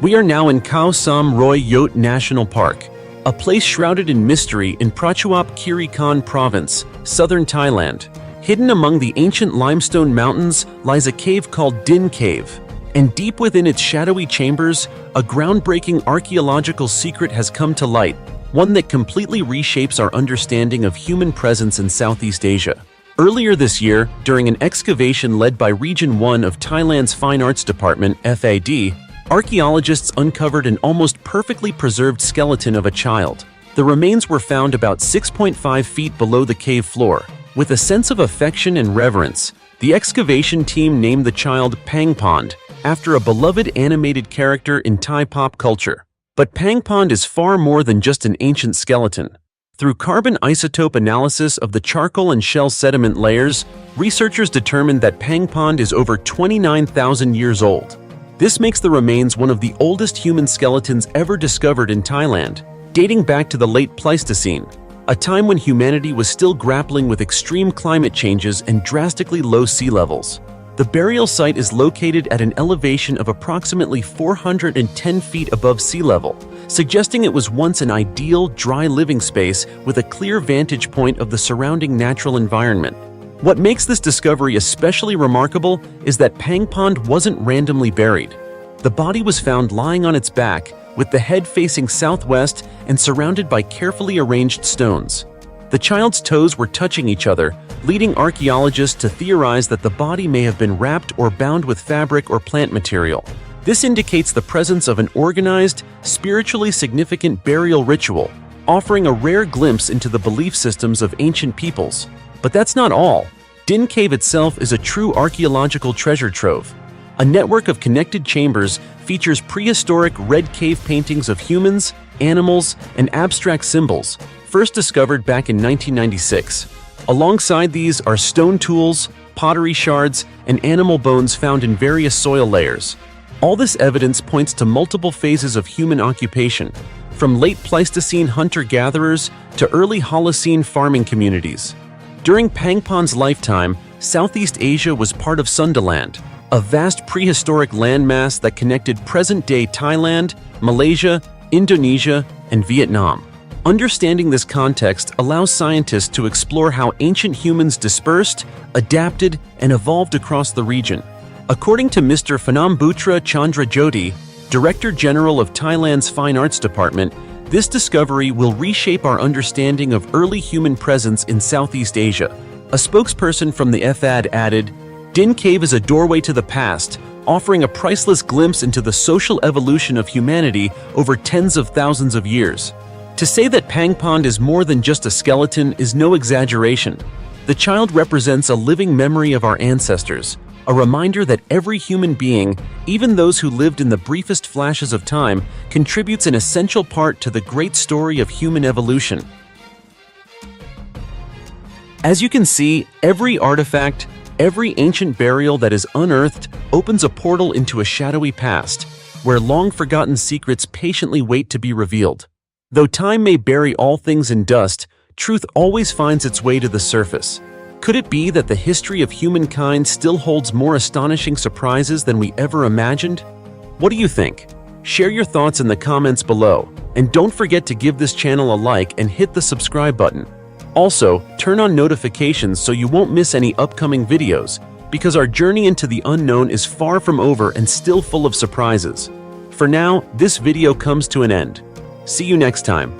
We are now in Khao Sam Roy Yot National Park, a place shrouded in mystery in Prachuap Khiri Khan Province, southern Thailand. Hidden among the ancient limestone mountains lies a cave called Din Cave, and deep within its shadowy chambers, a groundbreaking archaeological secret has come to light, one that completely reshapes our understanding of human presence in Southeast Asia. Earlier this year, during an excavation led by Region 1 of Thailand's Fine Arts Department, FAD, archaeologists uncovered an almost perfectly preserved skeleton of a child. The remains were found about 6.5 feet below the cave floor. With a sense of affection and reverence, the excavation team named the child Pangpond, after a beloved animated character in Thai pop culture. But Pangpond is far more than just an ancient skeleton. Through carbon isotope analysis of the charcoal and shell sediment layers, researchers determined that Pangpond is over 29,000 years old. This makes the remains one of the oldest human skeletons ever discovered in Thailand, dating back to the late Pleistocene, a time when humanity was still grappling with extreme climate changes and drastically low sea levels. The burial site is located at an elevation of approximately 410 feet above sea level, suggesting it was once an ideal, dry living space with a clear vantage point of the surrounding natural environment. What makes this discovery especially remarkable is that Pangpond wasn't randomly buried. The body was found lying on its back, with the head facing southwest and surrounded by carefully arranged stones. The child's toes were touching each other, leading archaeologists to theorize that the body may have been wrapped or bound with fabric or plant material. This indicates the presence of an organized, spiritually significant burial ritual, offering a rare glimpse into the belief systems of ancient peoples. But that's not all. Din Cave itself is a true archaeological treasure trove. A network of connected chambers features prehistoric red cave paintings of humans, animals, and abstract symbols, first discovered back in 1996. Alongside these are stone tools, pottery shards, and animal bones found in various soil layers. All this evidence points to multiple phases of human occupation, from late Pleistocene hunter-gatherers to early Holocene farming communities. During Pangpond's lifetime, Southeast Asia was part of Sundaland, a vast prehistoric landmass that connected present-day Thailand, Malaysia, Indonesia, and Vietnam. Understanding this context allows scientists to explore how ancient humans dispersed, adapted, and evolved across the region. According to Mr. Phanambutra Chandrajoti, Director General of Thailand's Fine Arts Department, this discovery will reshape our understanding of early human presence in Southeast Asia. A spokesperson from the FAD added, "Din Cave is a doorway to the past, offering a priceless glimpse into the social evolution of humanity over tens of thousands of years." To say that Pang Pond is more than just a skeleton is no exaggeration. The child represents a living memory of our ancestors, a reminder that every human being, even those who lived in the briefest flashes of time, contributes an essential part to the great story of human evolution. As you can see, every artifact, every ancient burial that is unearthed opens a portal into a shadowy past, where long-forgotten secrets patiently wait to be revealed. Though time may bury all things in dust, truth always finds its way to the surface. Could it be that the history of humankind still holds more astonishing surprises than we ever imagined? What do you think? Share your thoughts in the comments below, and don't forget to give this channel a like and hit the subscribe button. Also, turn on notifications so you won't miss any upcoming videos, because our journey into the unknown is far from over and still full of surprises. For now, this video comes to an end. See you next time.